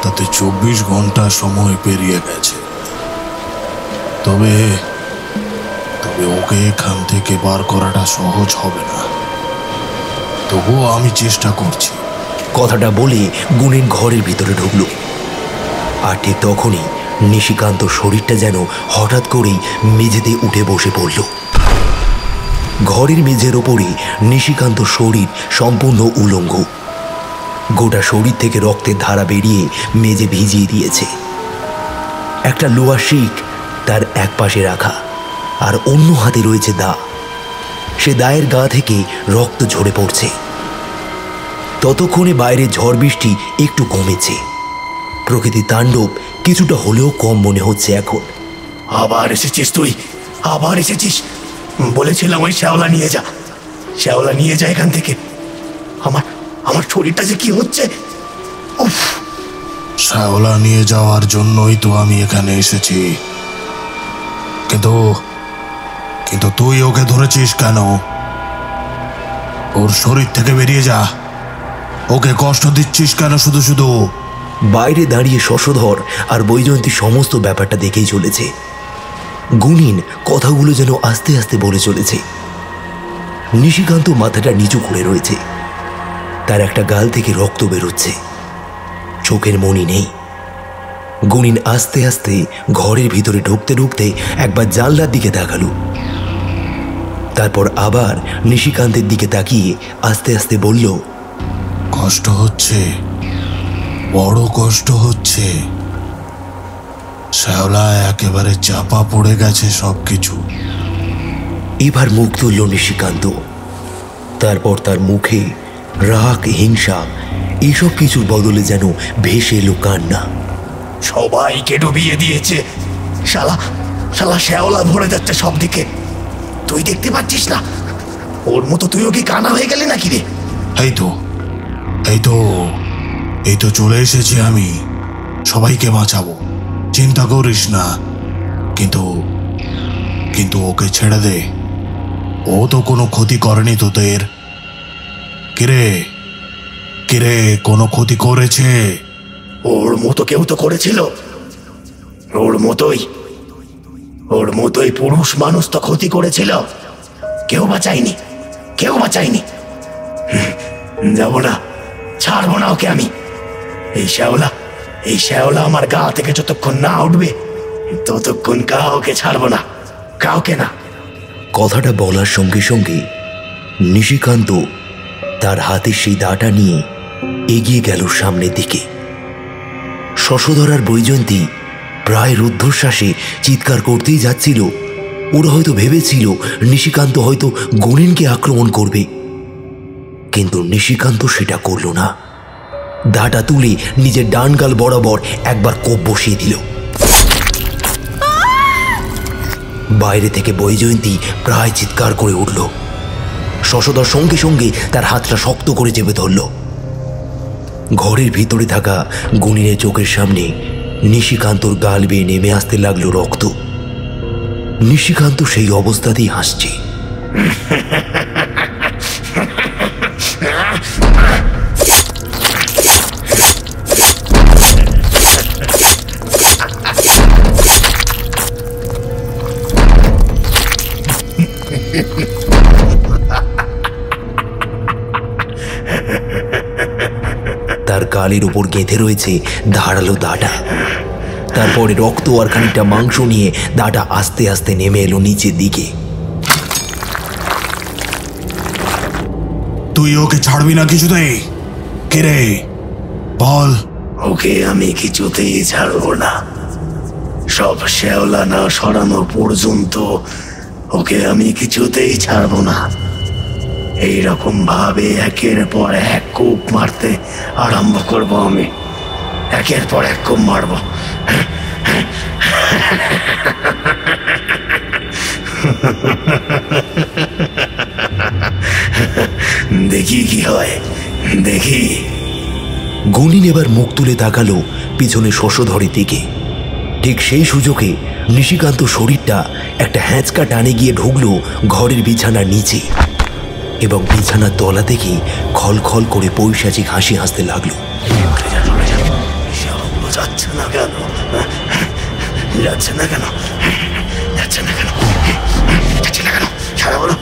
Speaker 6: তাতে 24 ঘন্টা সময় পেরিয়ে গেছে। তবে ওকে এখান থেকে বার করাটা সহজ হবে না, তবুও আমি চেষ্টা করছি।
Speaker 1: কথাটা বলে গুণেন ঘরের ভিতরে ঢুকল। আর ঠিক তখনই নিশিকান্ত শরীরটা যেন হঠাৎ করেই মেঝেতে উঠে বসে পড়ল। ঘরের মেঝের ওপরে নিশিকান্ত শরীর সম্পূর্ণ উলঙ্গ। গোটা শরীর থেকে রক্তের ধারা বেরিয়ে মেঝে ভিজিয়ে দিয়েছে। একটা লোহার শিক তার এক পাশে রাখা, আর অন্য হাতে রয়েছে দা। সে দায়ের গা থেকে রক্ত ঝরে পড়ছে। ততক্ষণে বাইরে ঝড় বৃষ্টি একটু কমেছে। প্রকৃতির তাণ্ডব কিছুটা হলেও কম মনে হচ্ছে এখন।
Speaker 5: আবার এসেছিস তুই, আবার এসেছিস। বলেছিলাম ওই শ্যাওলা নিয়ে যা, শ্যাওলা নিয়ে যা এখান থেকে। আমার শরীরটা যে কি হচ্ছে। উফ,
Speaker 6: শ্যাওলা নিয়ে যাওয়ার জন্যই তো আমি এখানে এসেছি। কিন্তু তুই ওকে ধরেছিস কেন? ওর শরীর থেকে বেরিয়ে যা। ওকে কষ্ট দিচ্ছিস কেন শুধু শুধু?
Speaker 1: বাইরে দাঁড়িয়ে শশধর আর বৈজয়ন্তী সমস্ত ব্যাপারটা দেখেই চলেছে। গুণিন কথাগুলো যেন আস্তে আস্তে বলে চলেছে। নিশিকান্ত মাথাটা নিচু করে রয়েছে। তার একটা গাল থেকে রক্ত বেরোচ্ছে, চোখের মনি নেই। গুণিন আস্তে আস্তে ঘরের ভিতরে ঢুকতে ঢুকতে একবার জানলার দিকে তাকালো। তারপর আবার নিশিকান্তের দিকে তাকিয়ে আস্তে আস্তে বলল,
Speaker 6: কষ্ট হচ্ছে, বড় কষ্ট হচ্ছে। শ্যাওলা একেবারে চাপা পড়ে গেছে সবকিছু।
Speaker 1: এবার মুখ তুলল নিশিকান্ত। তারপর তার মুখে রাগ, হিংসা এসব কিছুর বদলে যেন ভেসে এলো কান্না।
Speaker 5: সবাইকে ডুবিয়ে দিয়েছে। শালা শালা শ্যাওলা ভরে যাচ্ছে সব দিকে। তুই দেখতে পাচ্ছিস না? ওর মতো তুইও কি কানা হয়ে গেলি নাকি রে?
Speaker 6: এই তো চলে এসেছি আমি। সবাইকে বাঁচাবো, চিন্তা করিস না। কিন্তু ওকে ছেড়ে দে। ও তো কোনো ক্ষতি করেনি তোদের। কিরে কোনো ক্ষতি করেছে?
Speaker 5: ওর মতো কেউ তো করেছিল। ওর মতোই পুরুষ মানুষ তো ক্ষতি করেছিল। কেউ বাঁচায়নি। যাবো না, ছাড়বো না ওকে আমি। এই শ্যাওলা আমার গা থেকে যতক্ষণ না উঠবে ততক্ষণ কাউকে ছাড়বো না, কাউকে না।
Speaker 1: কথাটা বলার সঙ্গে সঙ্গে নিশিকান্ত তার হাতে সেই দাটা নিয়ে এগিয়ে গেল সামনের দিকে। শশধর আর বৈজয়ন্তী প্রায় রুদ্ধশ্বাসে চিৎকার করতেই যাচ্ছিল। ওরা হয়তো ভেবেছিল নিশিকান্ত হয়তো গুণিনকে আক্রমণ করবে, কিন্তু নিশিকান্ত সেটা করল না। দাটা তুলে নিজের ডান গাল বরাবর একবার কোপ বসিয়ে দিল। বাইরে থেকে বৈজয়ন্তী প্রায় চিৎকার করে উঠল। শশধর সঙ্গে সঙ্গে তার হাতটা শক্ত করে চেপে ধরল। ঘরের ভিতরে থাকা গুণিনের চোখের সামনে নিশিকান্তর গাল বেয়ে নেমে আসতে লাগলো রক্ত। নিশিকান্ত সেই অবস্থাতেই হাসছে। তার গালের উপর গেঁথে রয়েছে ধারালো দাটা। তারপরে রক্ত আর খানিকটা মাংস নিয়ে দাটা আস্তে আস্তে নেমে এলো নিচের দিকে।
Speaker 6: তুই ওকে ছাড়বি না কিছুতেই? কে রে, বল।
Speaker 5: ওকে আমি কিছুতেই ছাড়বো না। সব শ্যাওলা না সরানো পর্যন্ত ওকে আমি কিছুতেই ছাড়বো না। এইরকম ভাবে একের পর এক কূপ মারতে আরম্ভ করব আমি। একের পর এক কূপ মারবো। দেখি কি হয়, দেখি।
Speaker 1: গুনিন এবার মুখ তুলে তাকালো পিছনে শশধরের দিকে। ঠিক সেই সুযোগে নিশিকান্ত শরীরটা একটা হ্যাঁচকা টানে গিয়ে ঢুকলো ঘরের বিছানার নিচে এবং বিছানার তলা থেকে খলখল করে পৈশাচিক হাসি হাসতে লাগলো।
Speaker 5: যাচ্ছে না কেন? যাচ্ছে না কেন? যাচ্ছে না কেন? যাচ্ছে না কেন? সারা বলো।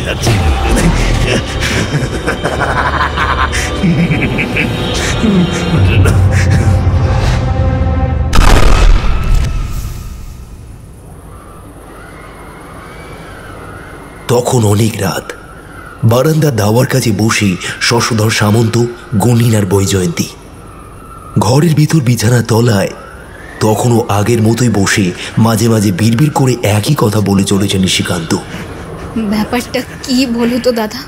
Speaker 5: যাচ্ছে
Speaker 1: তখন অনেক রাত। বারান্দার দাওয়ার কাছে বসে শশধর সামন্ত, গুনিন আর বৈজয়ন্তী। ঘরের ভিতর বিছানার তলায় তখনও আগের মতোই বসে মাঝে মাঝে বিড়বিড় করে একই কথা বলে চলেছে নিশিকান্ত।
Speaker 3: ব্যাপারটা কি বলো তো দাদা,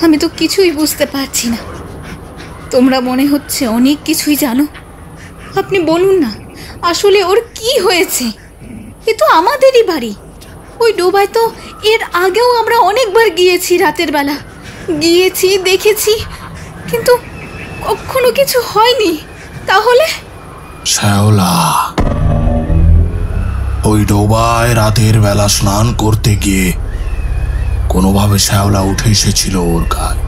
Speaker 3: আমি তো কিছুই বুঝতে পারছি না। তোমরা মনে হচ্ছে অনেক কিছুই জানো। আপনি বলুন না, আসলে ওর কি হয়েছে? এ তো আমাদেরই বাড়ি। ওই ডোবায় তো এর আগেও আমরা অনেকবার গিয়েছি, রাতের বেলা গিয়েছি, দেখেছি, কিন্তু কখনো কিছু হয়নি। তাহলে
Speaker 6: শ্যাওলা ওই ডোবায় রাতের বেলা স্নান করতে গিয়ে কোনোভাবে শ্যাওলা উঠে এসেছিল ওর গায়ে,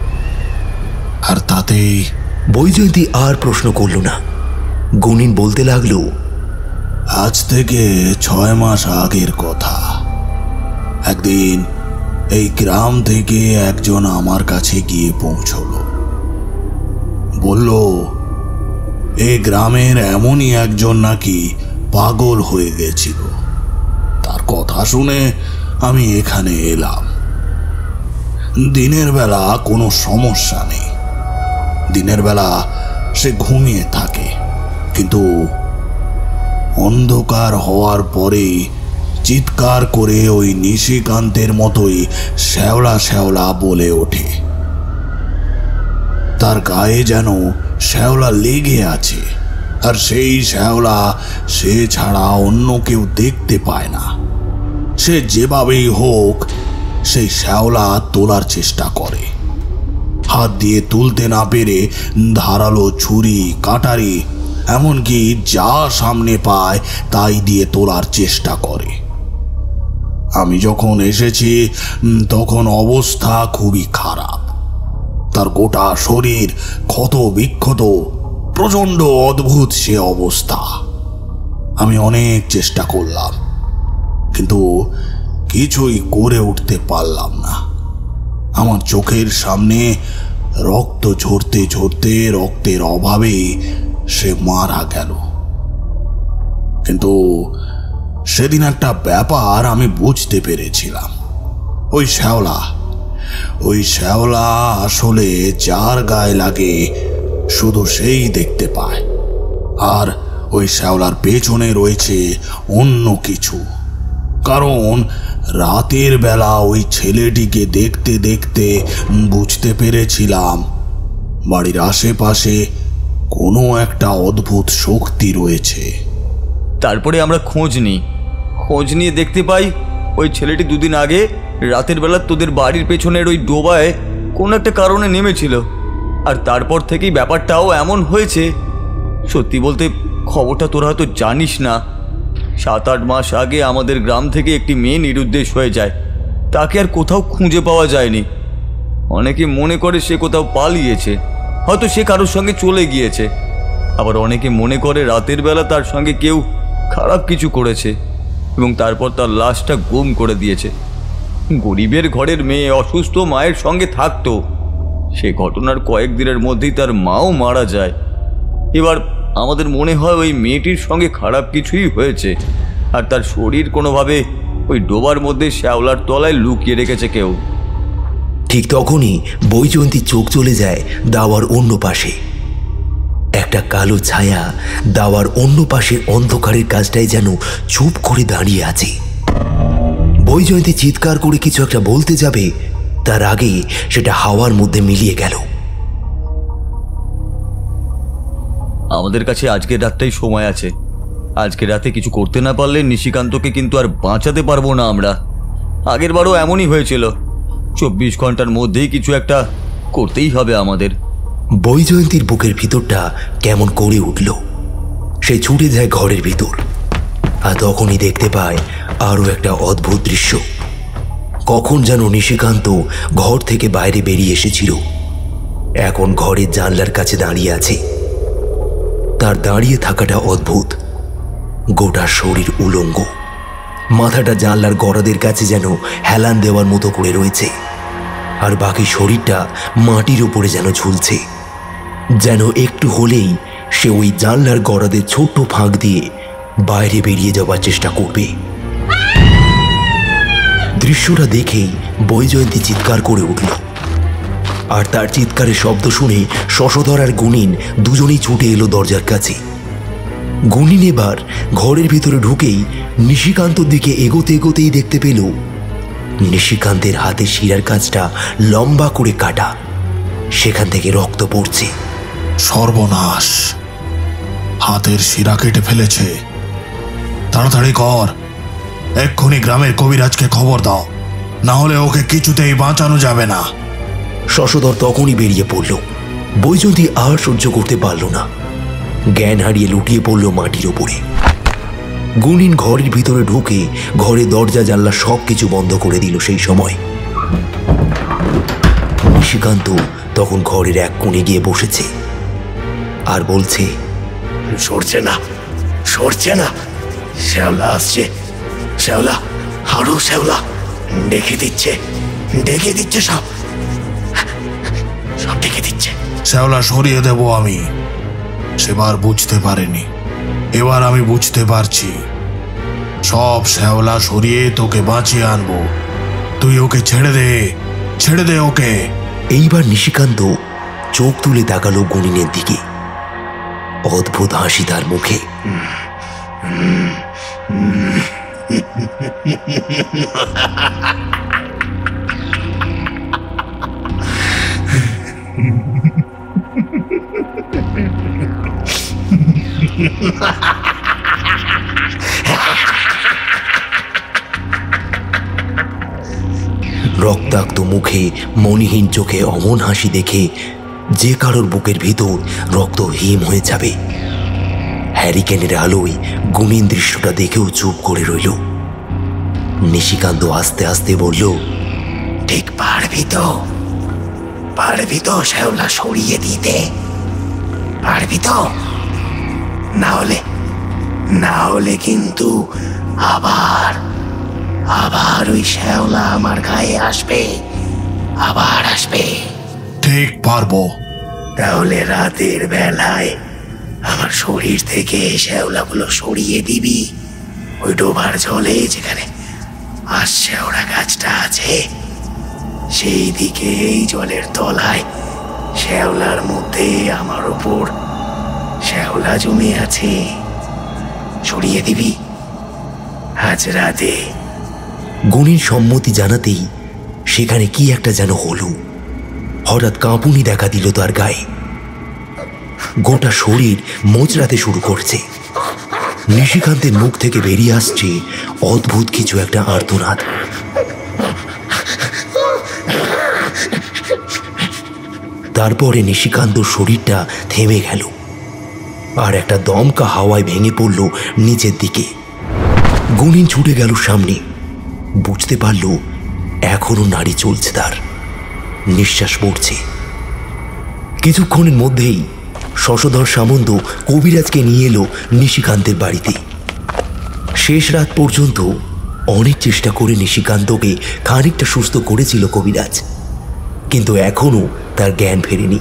Speaker 6: আর তাতেই।
Speaker 1: বৈজয়ন্তী আর প্রশ্ন করল না। গুনিন বলতে লাগলো,
Speaker 6: আজ থেকে 6 মাস আগের কথা। একদিন এই গ্রাম থেকে একজন আমার কাছে গিয়ে পৌঁছলো। বলল এই গ্রামের এমনই একজন নাকি পাগল হয়ে গেছিল। তার কথা শুনে আমি এখানে এলাম। দিনের বেলা কোনো সমস্যা নেই, দিনের বেলা সে ঘুমিয়ে থাকে, কিন্তু অন্ধকার হওয়ার পরে চিৎকার করে ওই নিশিকান্তের মতোই শ্যাওলা শ্যাওলা বলে ওঠে। তার গায়ে যেন শ্যাওলা লেগে আছে, আর সেই শ্যাওলা সে ছাড়া অন্য কেউ দেখতে পায় না। সে যেভাবেই হোক সেই শ্যাওলা তোলার চেষ্টা করে। হাত দিয়ে তুলতে না পেরে ধারালো ছুরি, কাটারি, এমনকি যা সামনে পায় তাই দিয়ে তোলার চেষ্টা করে। আমি যখন এসেছি তখন অবস্থা খুবই খারাপ। তার গোটা শরীর ক্ষত বিক্ষত, প্রচণ্ড অদ্ভুত সে অবস্থা। আমি অনেক চেষ্টা করলাম, কিন্তু কিছুই করে উঠতে পারলাম না। আমার চোখের সামনে রক্ত ঝরতে ঝরতে রক্তের অভাবে সে মারা গেল। কিন্তু সেদিন একটা ব্যাপার আমি বুঝতে পেরেছিলাম। ওই শ্যাওলা আসলে যার গায়ে লাগে শুধু সেই দেখতে পায়, আর ওই শ্যাওলার পেছনে রয়েছে অন্য কিছু। কারণ রাতের বেলা ওই ছেলেটিকে দেখতে দেখতে বুঝতে পেরেছিলাম বাড়ির আশেপাশে কোনো একটা অদ্ভুত শক্তি রয়েছে।
Speaker 4: তারপরে আমরা খোঁজ নিয়ে দেখতে পাই ওই ছেলেটি 2 দিন আগে রাতের বেলা তোদের বাড়ির পেছনের ওই ডোবায় কোনো একটা কারণে নেমেছিল, আর তারপর থেকেই ব্যাপারটাও এমন হয়েছে। সত্যি বলতে খবরটা তোরা হয়তো জানিস না, 7-8 মাস আগে আমাদের গ্রাম থেকে একটি মেয়ে নিরুদ্দেশ হয়ে যায়। তাকে আর কোথাও খুঁজে পাওয়া যায়নি। অনেকে মনে করে সে কোথাও পালিয়েছে, হয়তো সে কারোর সঙ্গে চলে গিয়েছে। আবার অনেকে মনে করে রাতের বেলা তার সঙ্গে কেউ খারাপ কিছু করেছে এবং তারপর তার লাশটা গুম করে দিয়েছে। গরিবের ঘরের মেয়ে অসুস্থ মায়ের সঙ্গে থাকতো, সে ঘটনার কয়েকদিনের মধ্যেই তার মাও মারা যায়। এবার আমাদের মনে হয় ওই মেয়েটির সঙ্গে খারাপ কিছুই হয়েছে, আর তার শরীর কোনোভাবে ওই ডোবার মধ্যে শ্যাওলার তলায় লুকিয়ে রেখেছে কেউ।
Speaker 1: ঠিক তখনই বৈজয়ন্তীর চোখ চলে যায় দাওয়ার অন্য পাশে। একটা কালো ছায়া দাওয়ার অন্য পাশের অন্ধকারের কাজটায় যেন চুপ করে দাঁড়িয়ে আছে। বৈজয়ন্তী চিৎকার করে কিছু একটা বলতে যাবে, তার আগে সেটা হাওয়ার মধ্যে মিলিয়ে গেল।
Speaker 4: আমাদের কাছে আজকের রাতটাই সময় আছে। আজকে রাতে কিছু করতে না পারলে নিশিকান্তকে কিন্তু আর বাঁচাতে পারবো না আমরা। আগের বারও এমনই হয়েছিল। 24 ঘন্টার মধ্যেই কিছু একটা করতেই হবে আমাদের।
Speaker 1: বৈজয়ন্তীর বুকের ভিতরটা কেমন করে উঠল। সে ছুটে যায় ঘরের ভিতর, আর তখনই দেখতে পায় আরও একটা অদ্ভুত দৃশ্য। কখন যেন নিশিকান্ত ঘর থেকে বাইরে বেরিয়ে এসেছিল, এখন ঘরের জানলার কাছে দাঁড়িয়ে আছে। তার দাঁড়িয়ে থাকাটা অদ্ভুত। গোটা শরীর উলঙ্গ, মাথাটা জানলার গড়াদের কাছে যেন হেলান দেওয়ার মতো করে রয়েছে, আর বাকি শরীরটা মাটির উপরে যেন ঝুলছে, যেন একটু হলেই সে ওই জানলার গড়াদের ছোট্ট ফাঁক দিয়ে বাইরে বেরিয়ে যাওয়ার চেষ্টা করবে। দৃশ্যটা দেখেই বৈজয়ন্তী চিৎকার করে উঠল, আর তার চিৎকারের শব্দ শুনে শশধর আর গুণিন দুজনেই ছুটে এলো দরজার কাছে। গুণিন এবার ঘরের ভিতরে ঢুকেই নিশিকান্তর দিকে এগোতে এগোতেই দেখতে পেল নিশিকান্তের হাতে শিরার কাজটা লম্বা করে কাটা, সেখান থেকে রক্ত পড়ছে।
Speaker 6: সর্বনাশ, হাতের শিরা কেটে ফেলেছে। তাড়াতাড়ি কর, এক্ষুনি গ্রামের কবিরাজকে খবর দাও, না হলে ওকে কিছুতেই বাঁচানো যাবে না।
Speaker 1: শশধর তখনই বেরিয়ে পড়ল। বৈজয়ন্তী আর সহ্য করতে পারল না, জ্ঞান হারিয়ে লুটিয়ে পড়ল মাটির ওপরে। গুণিন ঘরের ভিতরে ঢুকে ঘরে দরজা জানলা সবকিছু বন্ধ করে দিল। সেই সময় নিশিকান্ত তখন ঘরের এক কোণে গিয়ে বসেছে আর বলছে,
Speaker 5: সরছে না, সরছে না, শ্যাওলা আসছে, শ্যাওলা, আরো শ্যাওলা, ডেকে দিচ্ছে, ডেকে দিচ্ছে, সব সব ডেকে দিচ্ছে।
Speaker 6: শ্যাওলা সরিয়ে দেব আমি। সেবার বুঝতে পারিনি, এবার আমি বুঝতে পারছি। সব শ্যাওলা সরিয়ে তোকে বাঁচিয়ে আনবো। তুই ওকে ছেড়ে দে, ছেড়ে দে ওকে।
Speaker 1: এইবার নিশিকান্ত চোখ তুলে তাকালো গুণিনের দিকে। অদ্ভুত হাসি তার মুখে। রক্তাক্ত মুখে মণিহীন চোখে অমন হাসি দেখে যে কারোর বুকের ভিতর রক্ত হিম হয়ে যাবে। হ্যারিকেনের আলোয় গুণিন দৃশ্যটা দেখেও চুপ করে রইল। নিশিকান্ত আস্তে আস্তে বলল,
Speaker 5: ঠিক পারবি তো? পারবি তো শ্যাওলা সরিয়ে দিতে? পারবি তো? না হলে কিন্তু আবার আবার ওই শ্যাওলা আমার গায়ে আসবে, আবার আসবে।
Speaker 6: ঠিক পারবো।
Speaker 5: তাহলে রাতের বেলায় আমার শরীর থেকে শ্যাওলাগুলো সরিয়ে দিবি। ওই ডোবার জলে যেখানে আশ্যাওড়া গাছটা আছে, সেই দিকে এই জলের তলায় শ্যাওলার মধ্যে আমার ওপর শ্যাওলা জমে আছে, সরিয়ে দিবি আজ রাতে।
Speaker 1: গুণিন সম্মতি জানাতেই সেখানে কি একটা যেন হলো। হঠাৎ কাঁপুনি দেখা দিল তার গায়ে, গোটা শরীর মোচড়াতে শুরু করছে। নিশিকান্তের মুখ থেকে বেরিয়ে আসছে অদ্ভুত কিছু একটা আর্তনাদ। তারপরে নিশিকান্তর শরীরটা থেমে গেল, আর একটা দমকা হাওয়ায় ভেঙে পড়ল নিচের দিকে। গুণিন ছুটে গেল সামনে, বুঝতে পারল এখনো নাড়ি চলছে তার। নিঃশ্বাস পড়ছে। কিছুক্ষণের মধ্যেই শশধর সামন্ত কবিরাজকে নিয়ে এলো নিশিকান্তের বাড়িতে। শেষ রাত পর্যন্ত অনেক চেষ্টা করে নিশিকান্তকে খানিকটা সুস্থ করেছিল কবিরাজ, কিন্তু এখনো তার জ্ঞান ফেরেনি,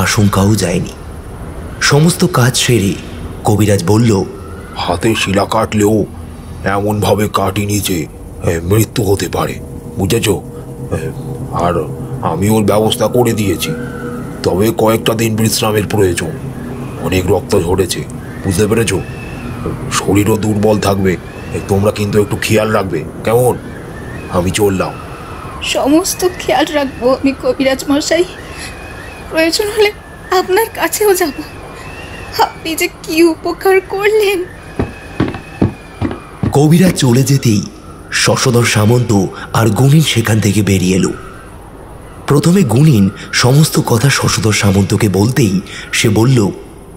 Speaker 1: আশঙ্কাও যায়নি। সমস্ত কাজ সেরে কবিরাজ বলল,
Speaker 7: হাতে শিলা কাটলেও এমনভাবে কাটিনি যে মৃত্যু হতে পারে, বুঝেছ? আর আমি ওর ব্যবস্থা করে দিয়েছি, তবে কয়েকটা দিন বিশ্রামের প্রয়োজন। অনেক রক্ত ঝরেছে, বুঝতে পেরেছ? শরীরও দুর্বল থাকবে, তোমরা কিন্তু একটু খেয়াল রাখবে, কেমন? আমি চললাম।
Speaker 3: সমস্ত খেয়াল রাখবো আমি কবিরাজ মশাই, প্রয়োজন হলে আপনার কাছেও যাব। আপনি যে কি উপকার করলেন।
Speaker 1: কবিরাজ চলে যেতেই শশধর সামন্ত আর গুণিন সেখান থেকে বেরিয়ে এলো। প্রথমে গুণিন সমস্ত কথা শশধর সামন্তকে বলতেই সে বলল,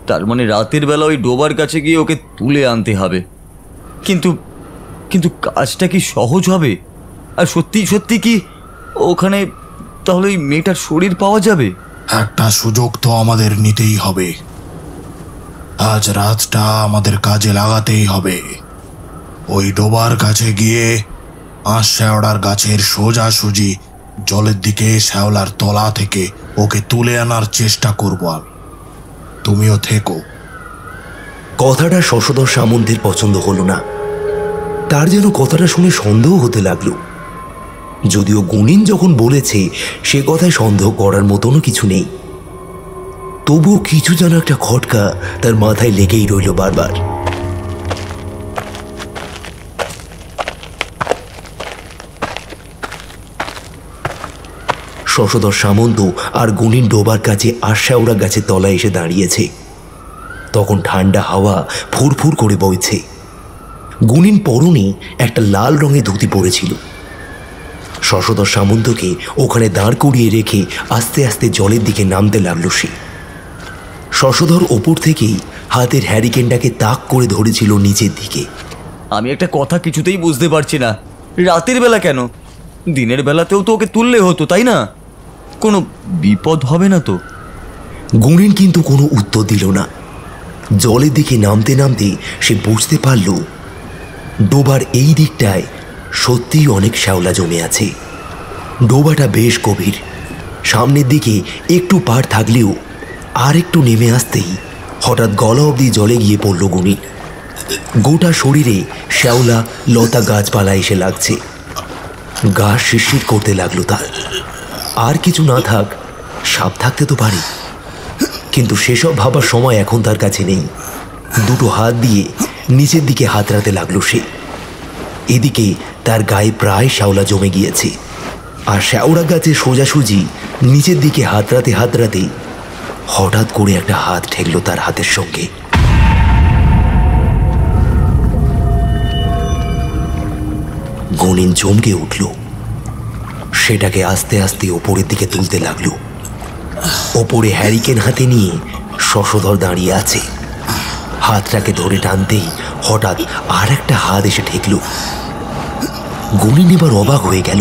Speaker 4: তার মানে রাতের বেলা ওই ডোবার কাছে গিয়ে ওকে তুলে আনতে হবে। কিন্তু কিন্তু কাজটা কি সহজ হবে? আর সত্যি সত্যি কি ওখানে তাহলে ওই মেয়েটার শরীর পাওয়া যাবে?
Speaker 6: একটা সুযোগ তো আমাদের নিতেই হবে। আজ রাতটা আমাদের কাজে লাগাতেই হবে। ওই ডোবার কাছে গিয়ে শ্যাওলার গাছের সোজাসুজি জলের দিকে শ্যাওলার তলা থেকে ওকে তুলে আনার চেষ্টা করব আমি। তুমিও থেকো।
Speaker 1: কথাটা শশধর সামন্তের পছন্দ হলো না। তার যেন কথাটা শুনে সন্দেহ হতে লাগলো। যদিও গুণিন যখন বলেছে সে কথায় সন্দেহ করার মতনও কিছু নেই, তবুও কিছু যেন একটা খটকা তার মাথায় লেগেই রইল বারবার। শশধর সামন্ত আর গুণিন ডোবার কাছে আশ্যাওড়া গাছের তলায় এসে দাঁড়িয়েছে। তখন ঠান্ডা হাওয়া ফুরফুর করে বইছে। গুণিন পরনে একটা লাল রঙের ধুতি পরেছিল। শশধর সামন্তকে ওখানে দাঁড় করিয়ে রেখে আস্তে আস্তে জলের দিকে নামতে লাগলো সে। শশধর ওপর থেকেই হাতের হ্যারিকেনটাকে তাক করে ধরেছিল নিচের দিকে।
Speaker 4: আমি একটা কথা কিছুতেই বুঝতে পারছি না, রাতের বেলা কেন? দিনের বেলাতেও তো ওকে তুললে হতো, তাই না? কোনো বিপদ হবে না তো?
Speaker 1: গুণিন কিন্তু কোনো উত্তর দিল না। জলের দিকে নামতে নামতে সে বুঝতে পারল ডোবার এই দিকটায় সত্যিই অনেক শ্যাওলা জমে আছে। ডোবাটা বেশ গভীর, সামনের দিকে একটু পার থাকলেও আর একটু নেমে আসতেই হঠাৎ গলা অবধি জলে গিয়ে পড়ল গুণিন। গোটা শরীরে শ্যাওলা লতা গাছপালা এসে লাগছে। গা শিরশির করতে লাগলো তার। আর কিছু না থাক, সাপ থাকতে তো পারে, কিন্তু সেসব ভাবার সময় এখন তার কাছে নেই। দুটো হাত দিয়ে নিচের দিকে হাতড়াতে লাগলো সে। এদিকে তার গায়ে প্রায় শ্যাওলা জমে গিয়েছে, আর শ্যাওড়া গাছে সোজাসুজি নিচের দিকে হাতড়াতে হাতড়াতে হঠাৎ করে একটা হাত ঠেকল তার হাতের সঙ্গে। গুণিন চমকে উঠল। সেটাকে আস্তে আস্তে ওপরের দিকে তুলতে লাগলো। ওপরে হ্যারিকেন হাতে নিয়ে শশধর দাঁড়িয়ে আছে। হাতটাকে ধরে টানতেই হঠাৎ আর একটা হাত এসে ঠেকল। গুণিন এবার অবাক হয়ে গেল।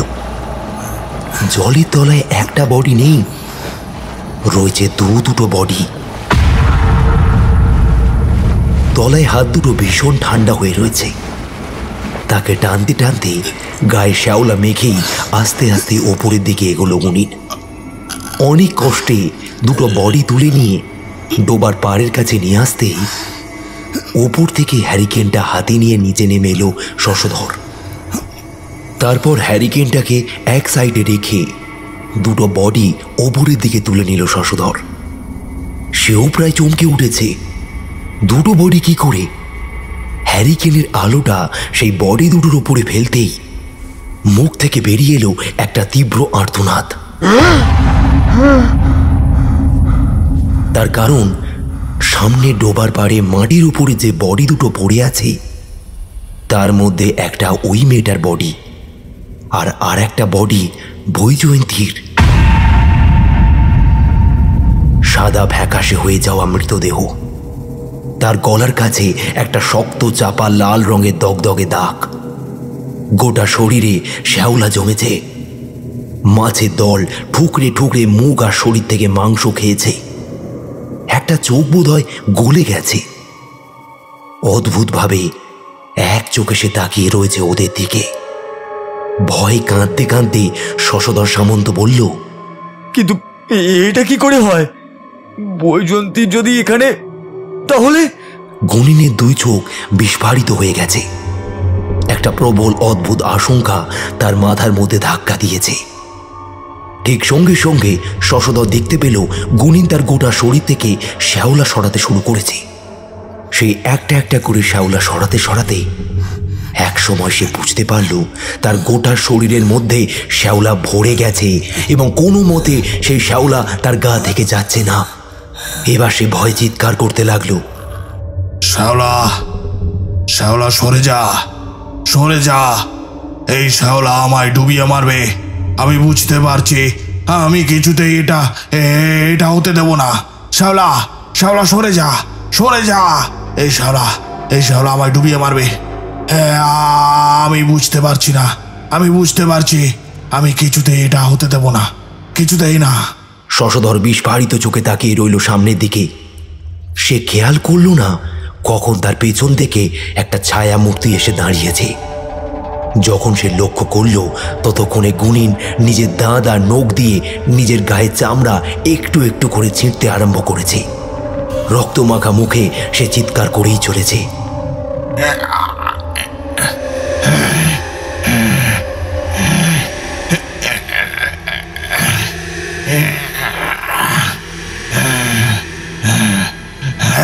Speaker 1: জলের তলায় একটা বডি নেই, রয়েছে দুটো বডি। তলায় হাত দুটো ভীষণ ঠান্ডা হয়ে রয়েছে। তাকে টানতে টানতে গায়ে শ্যাওলা মেখেই আস্তে আস্তে ওপরের দিকে এগোলো গুণিন। অনেক কষ্টে দুটো বডি তুলে নিয়ে ডোবার পাড়ের কাছে নিয়ে আসতেই ওপর থেকে হ্যারিকেনটা হাতে নিয়ে নিচে নেমে এলো শশধর। তারপর হ্যারিকেনটাকে এক সাইডে রেখে দুটো বডি ওপরের দিকে তুলে নিল শশধর। সেও প্রায় চমকে উঠেছে, দুটো বডি কি করে? হ্যারিকেনের আলোটা সেই বডি দুটোর উপরে ফেলতেই মুখ থেকে বেরিয়ে এলো একটা তীব্র আর্তনাদ। তার কারণ সামনে ডোবার পাড়ে মাটির উপরে যে বডি দুটো পড়ে আছে তার মধ্যে একটা ওই মেয়েটার বডি, আর একটা বডি বৈজয়ন্তীর। সাদা ফ্যাকাশে হয়ে যাওয়া মৃতদেহ, তার গলার কাছে একটা শক্ত চাপা লাল রঙের দগদগে দাগ। গোটা শরীরে শ্যাওলা জমেছে, মাছের দল ঠুকরে ঠুকরে মুখ আর শরীর থেকে মাংস খেয়েছে। একটা চোখ বোধহয় গলে গেছে। অদ্ভুতভাবে এক চোখে সে তাকিয়ে রয়েছে ওদের দিকে। ভয়ে কাঁদতে কাঁদতে শশধর সামন্ত বলল,
Speaker 4: কিন্তু এটা কি করে হয়? বৈজয়ন্তী যদি এখানে, তাহলে?
Speaker 1: গুনিনের দুই চোখ বিস্ফারিত হয়ে গেছে। একটা প্রবল অদ্ভুত আশঙ্কা তার মাথার মধ্যে ধাক্কা দিয়েছে। ঠিক সঙ্গে সঙ্গে শশধর দেখতে পেল গুনিন তার গোটা শরীর থেকে শ্যাওলা সরাতে শুরু করেছে। সেই একটা একটা করে শ্যাওলা সরাতে সরাতে এক সময় সে বুঝতে পারল তার গোটা শরীরের মধ্যে শ্যাওলা ভরে গেছে এবং কোনো মতে সেই শ্যাওলা তার গা থেকে যাচ্ছে না। এবার সে ভয় চিৎকার করতে লাগলো,
Speaker 6: শ্যাওলা, শ্যাওলা সরে যা, সরে যা। এই শ্যাওলা আমায় ডুবিয়ে মারবে। আমি বুঝতে পারছি, আমি কিছুতেই এটা হতে দেব না। শ্যাওলা, শ্যাওলা সরে যা, সরে যা। এই শ্যাওলা আমায় ডুবিয়ে মারবে। আমি বুঝতে পারছি না, আমি বুঝতে পারছি, আমি কিছুতেই এটা হতে দেব না, কিছুতেই না।
Speaker 1: শশধর বিস্ফারিত চোখে তাকিয়ে রইল সামনের দিকে। সে খেয়াল করল না কখন তার পেছন থেকে একটা ছায়া মূর্তি এসে দাঁড়িয়েছে। যখন সে লক্ষ্য করল ততক্ষণে গুনিন নিজের দাঁত আর নখ দিয়ে নিজের গায়ের চামড়া একটু একটু করে ছিঁড়তে আরম্ভ করেছে। রক্তমাখা মুখে সে চিৎকার করেই চলেছে,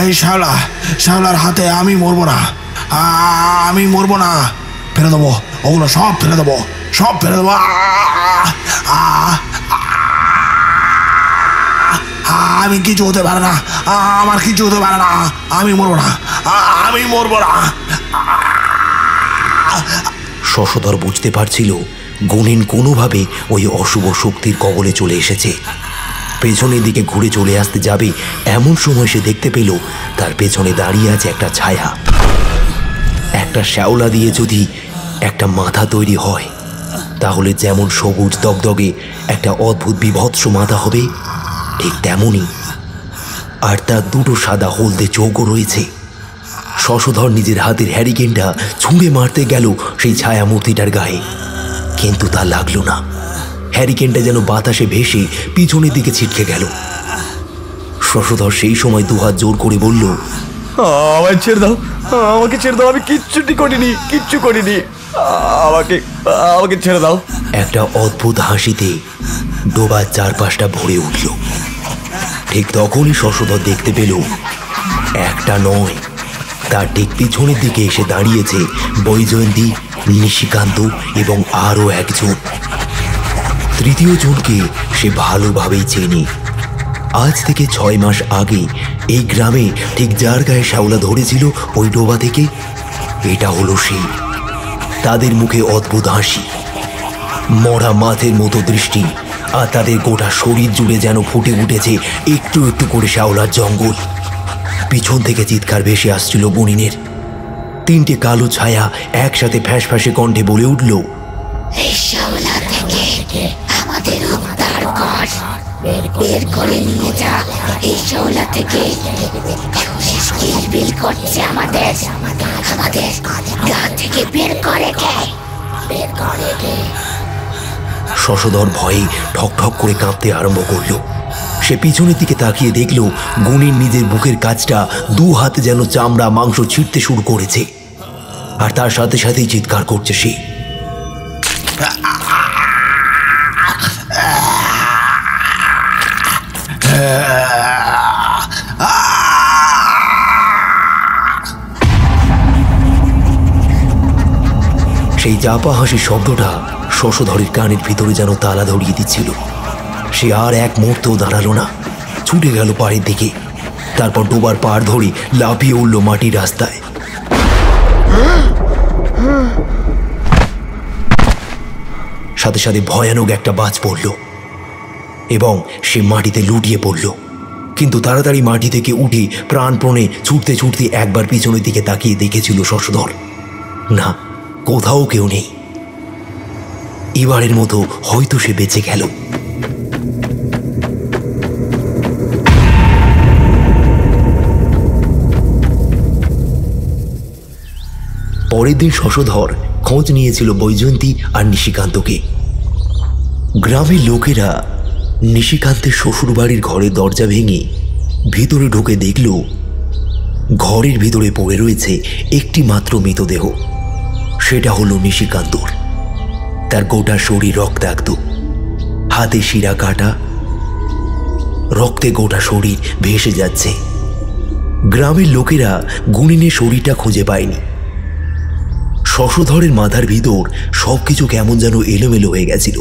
Speaker 6: এই শ্যাওলার হাতে আমি মরবো না, আমি মরবো না। ফেলে দেবো, ওগুলো সব ফেলে দেবো, সব ফেলে দেবো। আমি কিছু হতে পারে না, আমার কিছু হতে পারে না, আমি মরবো না, আমি মরবো না।
Speaker 1: শশধর বুঝতে পারছিল গুনিন কোনোভাবে ওই অশুভ শক্তির কবলে চলে এসেছে। পেছনের দিকে ঘুরে চলে আসতে যাবে এমন সময় সে দেখতে পেল তার পেছনে দাঁড়িয়ে আছে একটা ছায়া। একটা শ্যাওলা দিয়ে যদি একটা মাথা তৈরি হয় তাহলে যেমন সবুজ দগদগে একটা অদ্ভুত বিভৎস মাথা হবে, ঠিক তেমনই। আর তার দুটো সাদা হলদে চোখও রয়েছে। শশধর নিজের হাতের হ্যারিকেনটা ছুঁড়ে মারতে গেল সেই ছায়া মূর্তিটার গায়ে, কিন্তু তা লাগলো না। হ্যারিকেনটা যেন বাতাসে ভেসে পিছনের দিকে ছিটকে গেল। শশধর সেই সময় দুহাত জোর করে বলল,
Speaker 4: আমায় ছেড়ে দাও, আমাকে ছেড়ে দাও, আমি কিচ্ছু করিনি, আমাকে ছেড়ে দাও।
Speaker 1: একটা অদ্ভুত হাসিতে ডোবার চারপাশটা ভরে উঠল। ঠিক তখনই শশধর দেখতে পেল একটা নয়, তার ঠিক পিছনের দিকে এসে দাঁড়িয়েছে বৈজয়ন্তী, নিশিকান্ত এবং আরও একজন। তৃতীয় জনকে সে ভালোভাবেই চেনে। আজ থেকে 6 মাস আগে এই গ্রামে ঠিক যার গায়ে শ্যাওলা ধরেছিল ওই ডোবা থেকে, এটা হলো সে। তাদের মুখে অদ্ভুত হাসি, মরা মাছের মতো দৃষ্টি, আর তাদের গোটা শরীর জুড়ে যেন ফুটে উঠেছে একটু একটু করে শ্যাওলার জঙ্গল। পিছন থেকে চিৎকার ভেসে আসছিল গুনিনের। 3টে কালো ছায়া একসাথে ফ্যাঁস ফ্যাঁসে কণ্ঠে বলে উঠল,
Speaker 5: এই শ্যাওলা থেকে আমাদের উদ্ধার কর, বের করে নিয়ে যা। এই শ্যাওলা থেকে কিলবিল করছে আমাদের গা থেকে বের করে দে।
Speaker 1: শশধর ভয়ে ঠক ঠক করে কাঁপতে আরম্ভ করল। সে পিছনের দিকে তাকিয়ে দেখল গুনিন নিজের বুকের কাছটা 2 হাতে যেন চামড়া মাংস ছিঁড়তে শুরু করেছে, আর তার সাথে সাথেই চিৎকার করছে সে। সেই চাপা হাসির শব্দটা শশধরের কানের ভিতরে যেন তালা ধরিয়ে দিচ্ছিল। সে আর এক মুহূর্তও দাঁড়ালো না, ছুটে গেল পাড়ের দিকে। তারপর ডোবার পাড় ধরে লাফিয়ে উঠল মাটির রাস্তায়। সাথে সাথে ভয়ানক একটা বাজ পড়ল এবং সে মাটিতে লুটিয়ে পড়ল। কিন্তু তাড়াতাড়ি মাটি থেকে উঠে প্রাণপণে ছুটতে ছুটতে একবার পিছনের দিকে তাকিয়ে দেখেছিল শশধর, না, কোথাও কেউ নেই। এবারের মতো হয়তো সে বেঁচে গেল। পরের দিন শশধর খোঁজ নিয়েছিল বৈজয়ন্তী আর নিশিকান্তকে। গ্রামের লোকেরা নিশিকান্তের শ্বশুরবাড়ির ঘরের দরজা ভেঙে ভিতরে ঢুকে দেখল ঘরের ভিতরে পড়ে রয়েছে একটি মাত্র মৃতদেহ। সেটা হলো নিশিকান্তর। তার গোটা শরীর রক্তাক্ত, হাতে শিরা কাটা, রক্তে গোটা শরীর ভেসে যাচ্ছে। গ্রামের লোকেরা গুণিনের শরীরটা খুঁজে পায়নি। শশধরের মাথার ভিতর সবকিছু কেমন যেন এলোমেলো হয়ে গেছিল।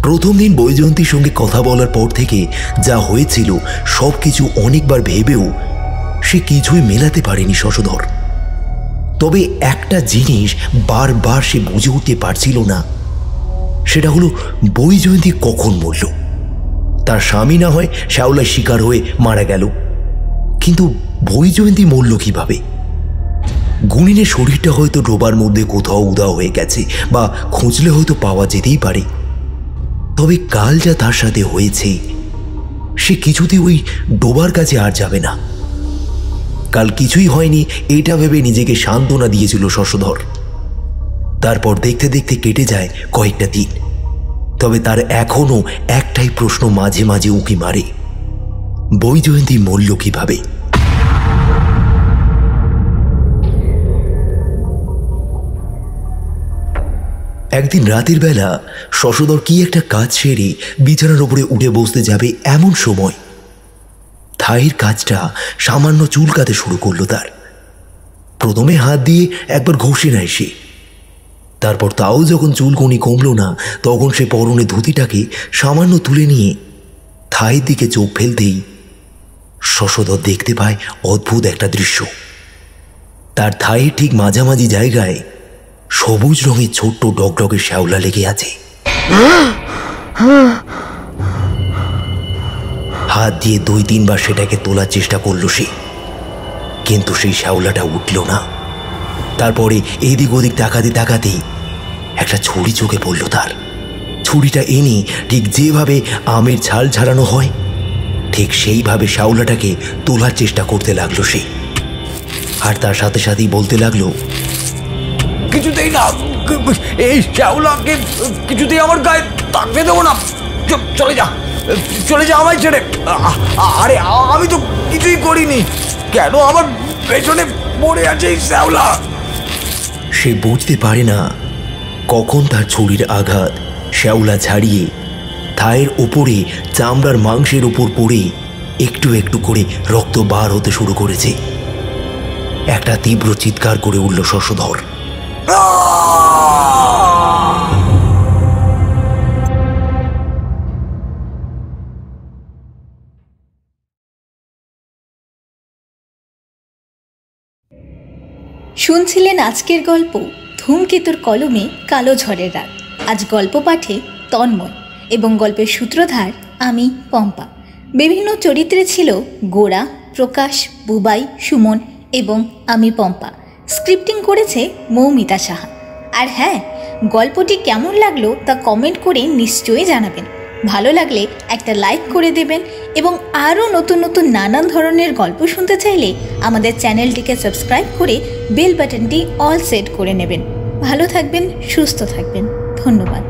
Speaker 1: প্রথম দিন বৈজয়ন্তীর সঙ্গে কথা বলার পর থেকে যা হয়েছিল সবকিছু অনেকবার ভেবেও সে কিছুই মেলাতে পারেনি শশধর। তবে একটা জিনিস বারবার সে বুঝে উঠতে পারছিল না, সেটা হলো বৈজয়ন্তী কখন মরল। তার স্বামী না হয় শ্যাওলার শিকার হয়ে মারা গেল, কিন্তু বৈজয়ন্তী মরল কিভাবে? গুণিনের শরীরটা হয়তো ডোবার মধ্যে কোথাও উধাও হয়ে গেছে, বা খুঁজলে হয়তো পাওয়া যেতেই পারে। তবে কাল যা তার সাথে হয়েছে সে কিছুতে ওই ডোবার কাছে আর যাবে না। কাল কিছুই হয়নি এটা ভেবে নিজেকে সান্ত্বনা দিয়েছিল শশধর। তারপর দেখতে দেখতে কেটে যায় কয়েকটা দিন। তবে তার এখনো একটাই প্রশ্ন মাঝে মাঝে উঁকি মারে, বৈজয়ন্তী মরল কিভাবে? একদিন রাতের বেলা শশধর কি একটা কাজ সেরে বিছানার উপরে উঠে বসতে যাবে, এমন সময় থাইয়ের কাজটা সামান্য চুলকাতে শুরু করলো তার। প্রথমে হাত দিয়ে একবার ঘষে নেয় সে, তারপর তাও যখন চুলকুনি কমল না তখন সে পরনে ধুতিটাকে সামান্য তুলে নিয়ে থাইয়ের দিকে চোখ ফেলতেই শশধর দেখতে পায় অদ্ভুত একটা দৃশ্য। তার থাইয়ের ঠিক মাঝামাঝি জায়গায় সবুজ রঙের ছোট্ট ডগডগের শ্যাওলা লেগে আছে। হাত দিয়ে 2-3 বার সেটাকে তোলার চেষ্টা করলো সে, কিন্তু সেই শ্যাওলাটা উঠল না। তারপরে এদিক ওদিক তাকাতে তাকাতেই একটা ছুরি চোখে পড়ল তার। ছুরিটা এনে ঠিক যেভাবে আমের ছাল ছাড়ানো হয় ঠিক সেইভাবে শ্যাওলাটাকে তোলার চেষ্টা করতে লাগলো সে। আর তার সাথে সাথেই বলতে লাগলো,
Speaker 4: কিছুতেই না, এই শ্যাওলাকে কিছুতেই আমার গায়ে থাকতে দেবো না। চলে যা, চলে যা আমায় ছেড়ে। আরে আমি তো কিছুই করিনি, কেন আমার পেছনে পড়ে আছে এই শ্যাওলা?
Speaker 1: সে বুঝতে পারে না কখন তার ছুরির আঘাত শ্যাওলা ছাড়িয়ে থাইয়ের ওপরে চামড়ার মাংসের উপর পড়ে একটু একটু করে রক্ত বার হতে শুরু করেছে। একটা তীব্র চিৎকার করে উঠল শশধর।
Speaker 3: শুনছিলেন আজকের গল্প ধূমকেতুর কলমে কালো ঝড়ের রাত। আজ গল্প পাঠে তন্ময় এবং গল্পের সূত্রধার আমি পম্পা। বিভিন্ন চরিত্রে ছিল গোরা, প্রকাশ, বুবাই, সুমন এবং আমি পম্পা। স্ক্রিপ্টিং করেছে মৌমিতা সাহা। আর হ্যাঁ, গল্পটি কেমন লাগলো তা কমেন্ট করে নিশ্চয়ই জানাবেন। ভালো লাগলে একটা লাইক করে দেবেন এবং আরও নতুন নতুন নানান ধরনের গল্প শুনতে চাইলে আমাদের চ্যানেলটিকে সাবস্ক্রাইব করে বেল বাটনটি অল সেট করে নেবেন। ভালো থাকবেন, সুস্থ থাকবেন। ধন্যবাদ।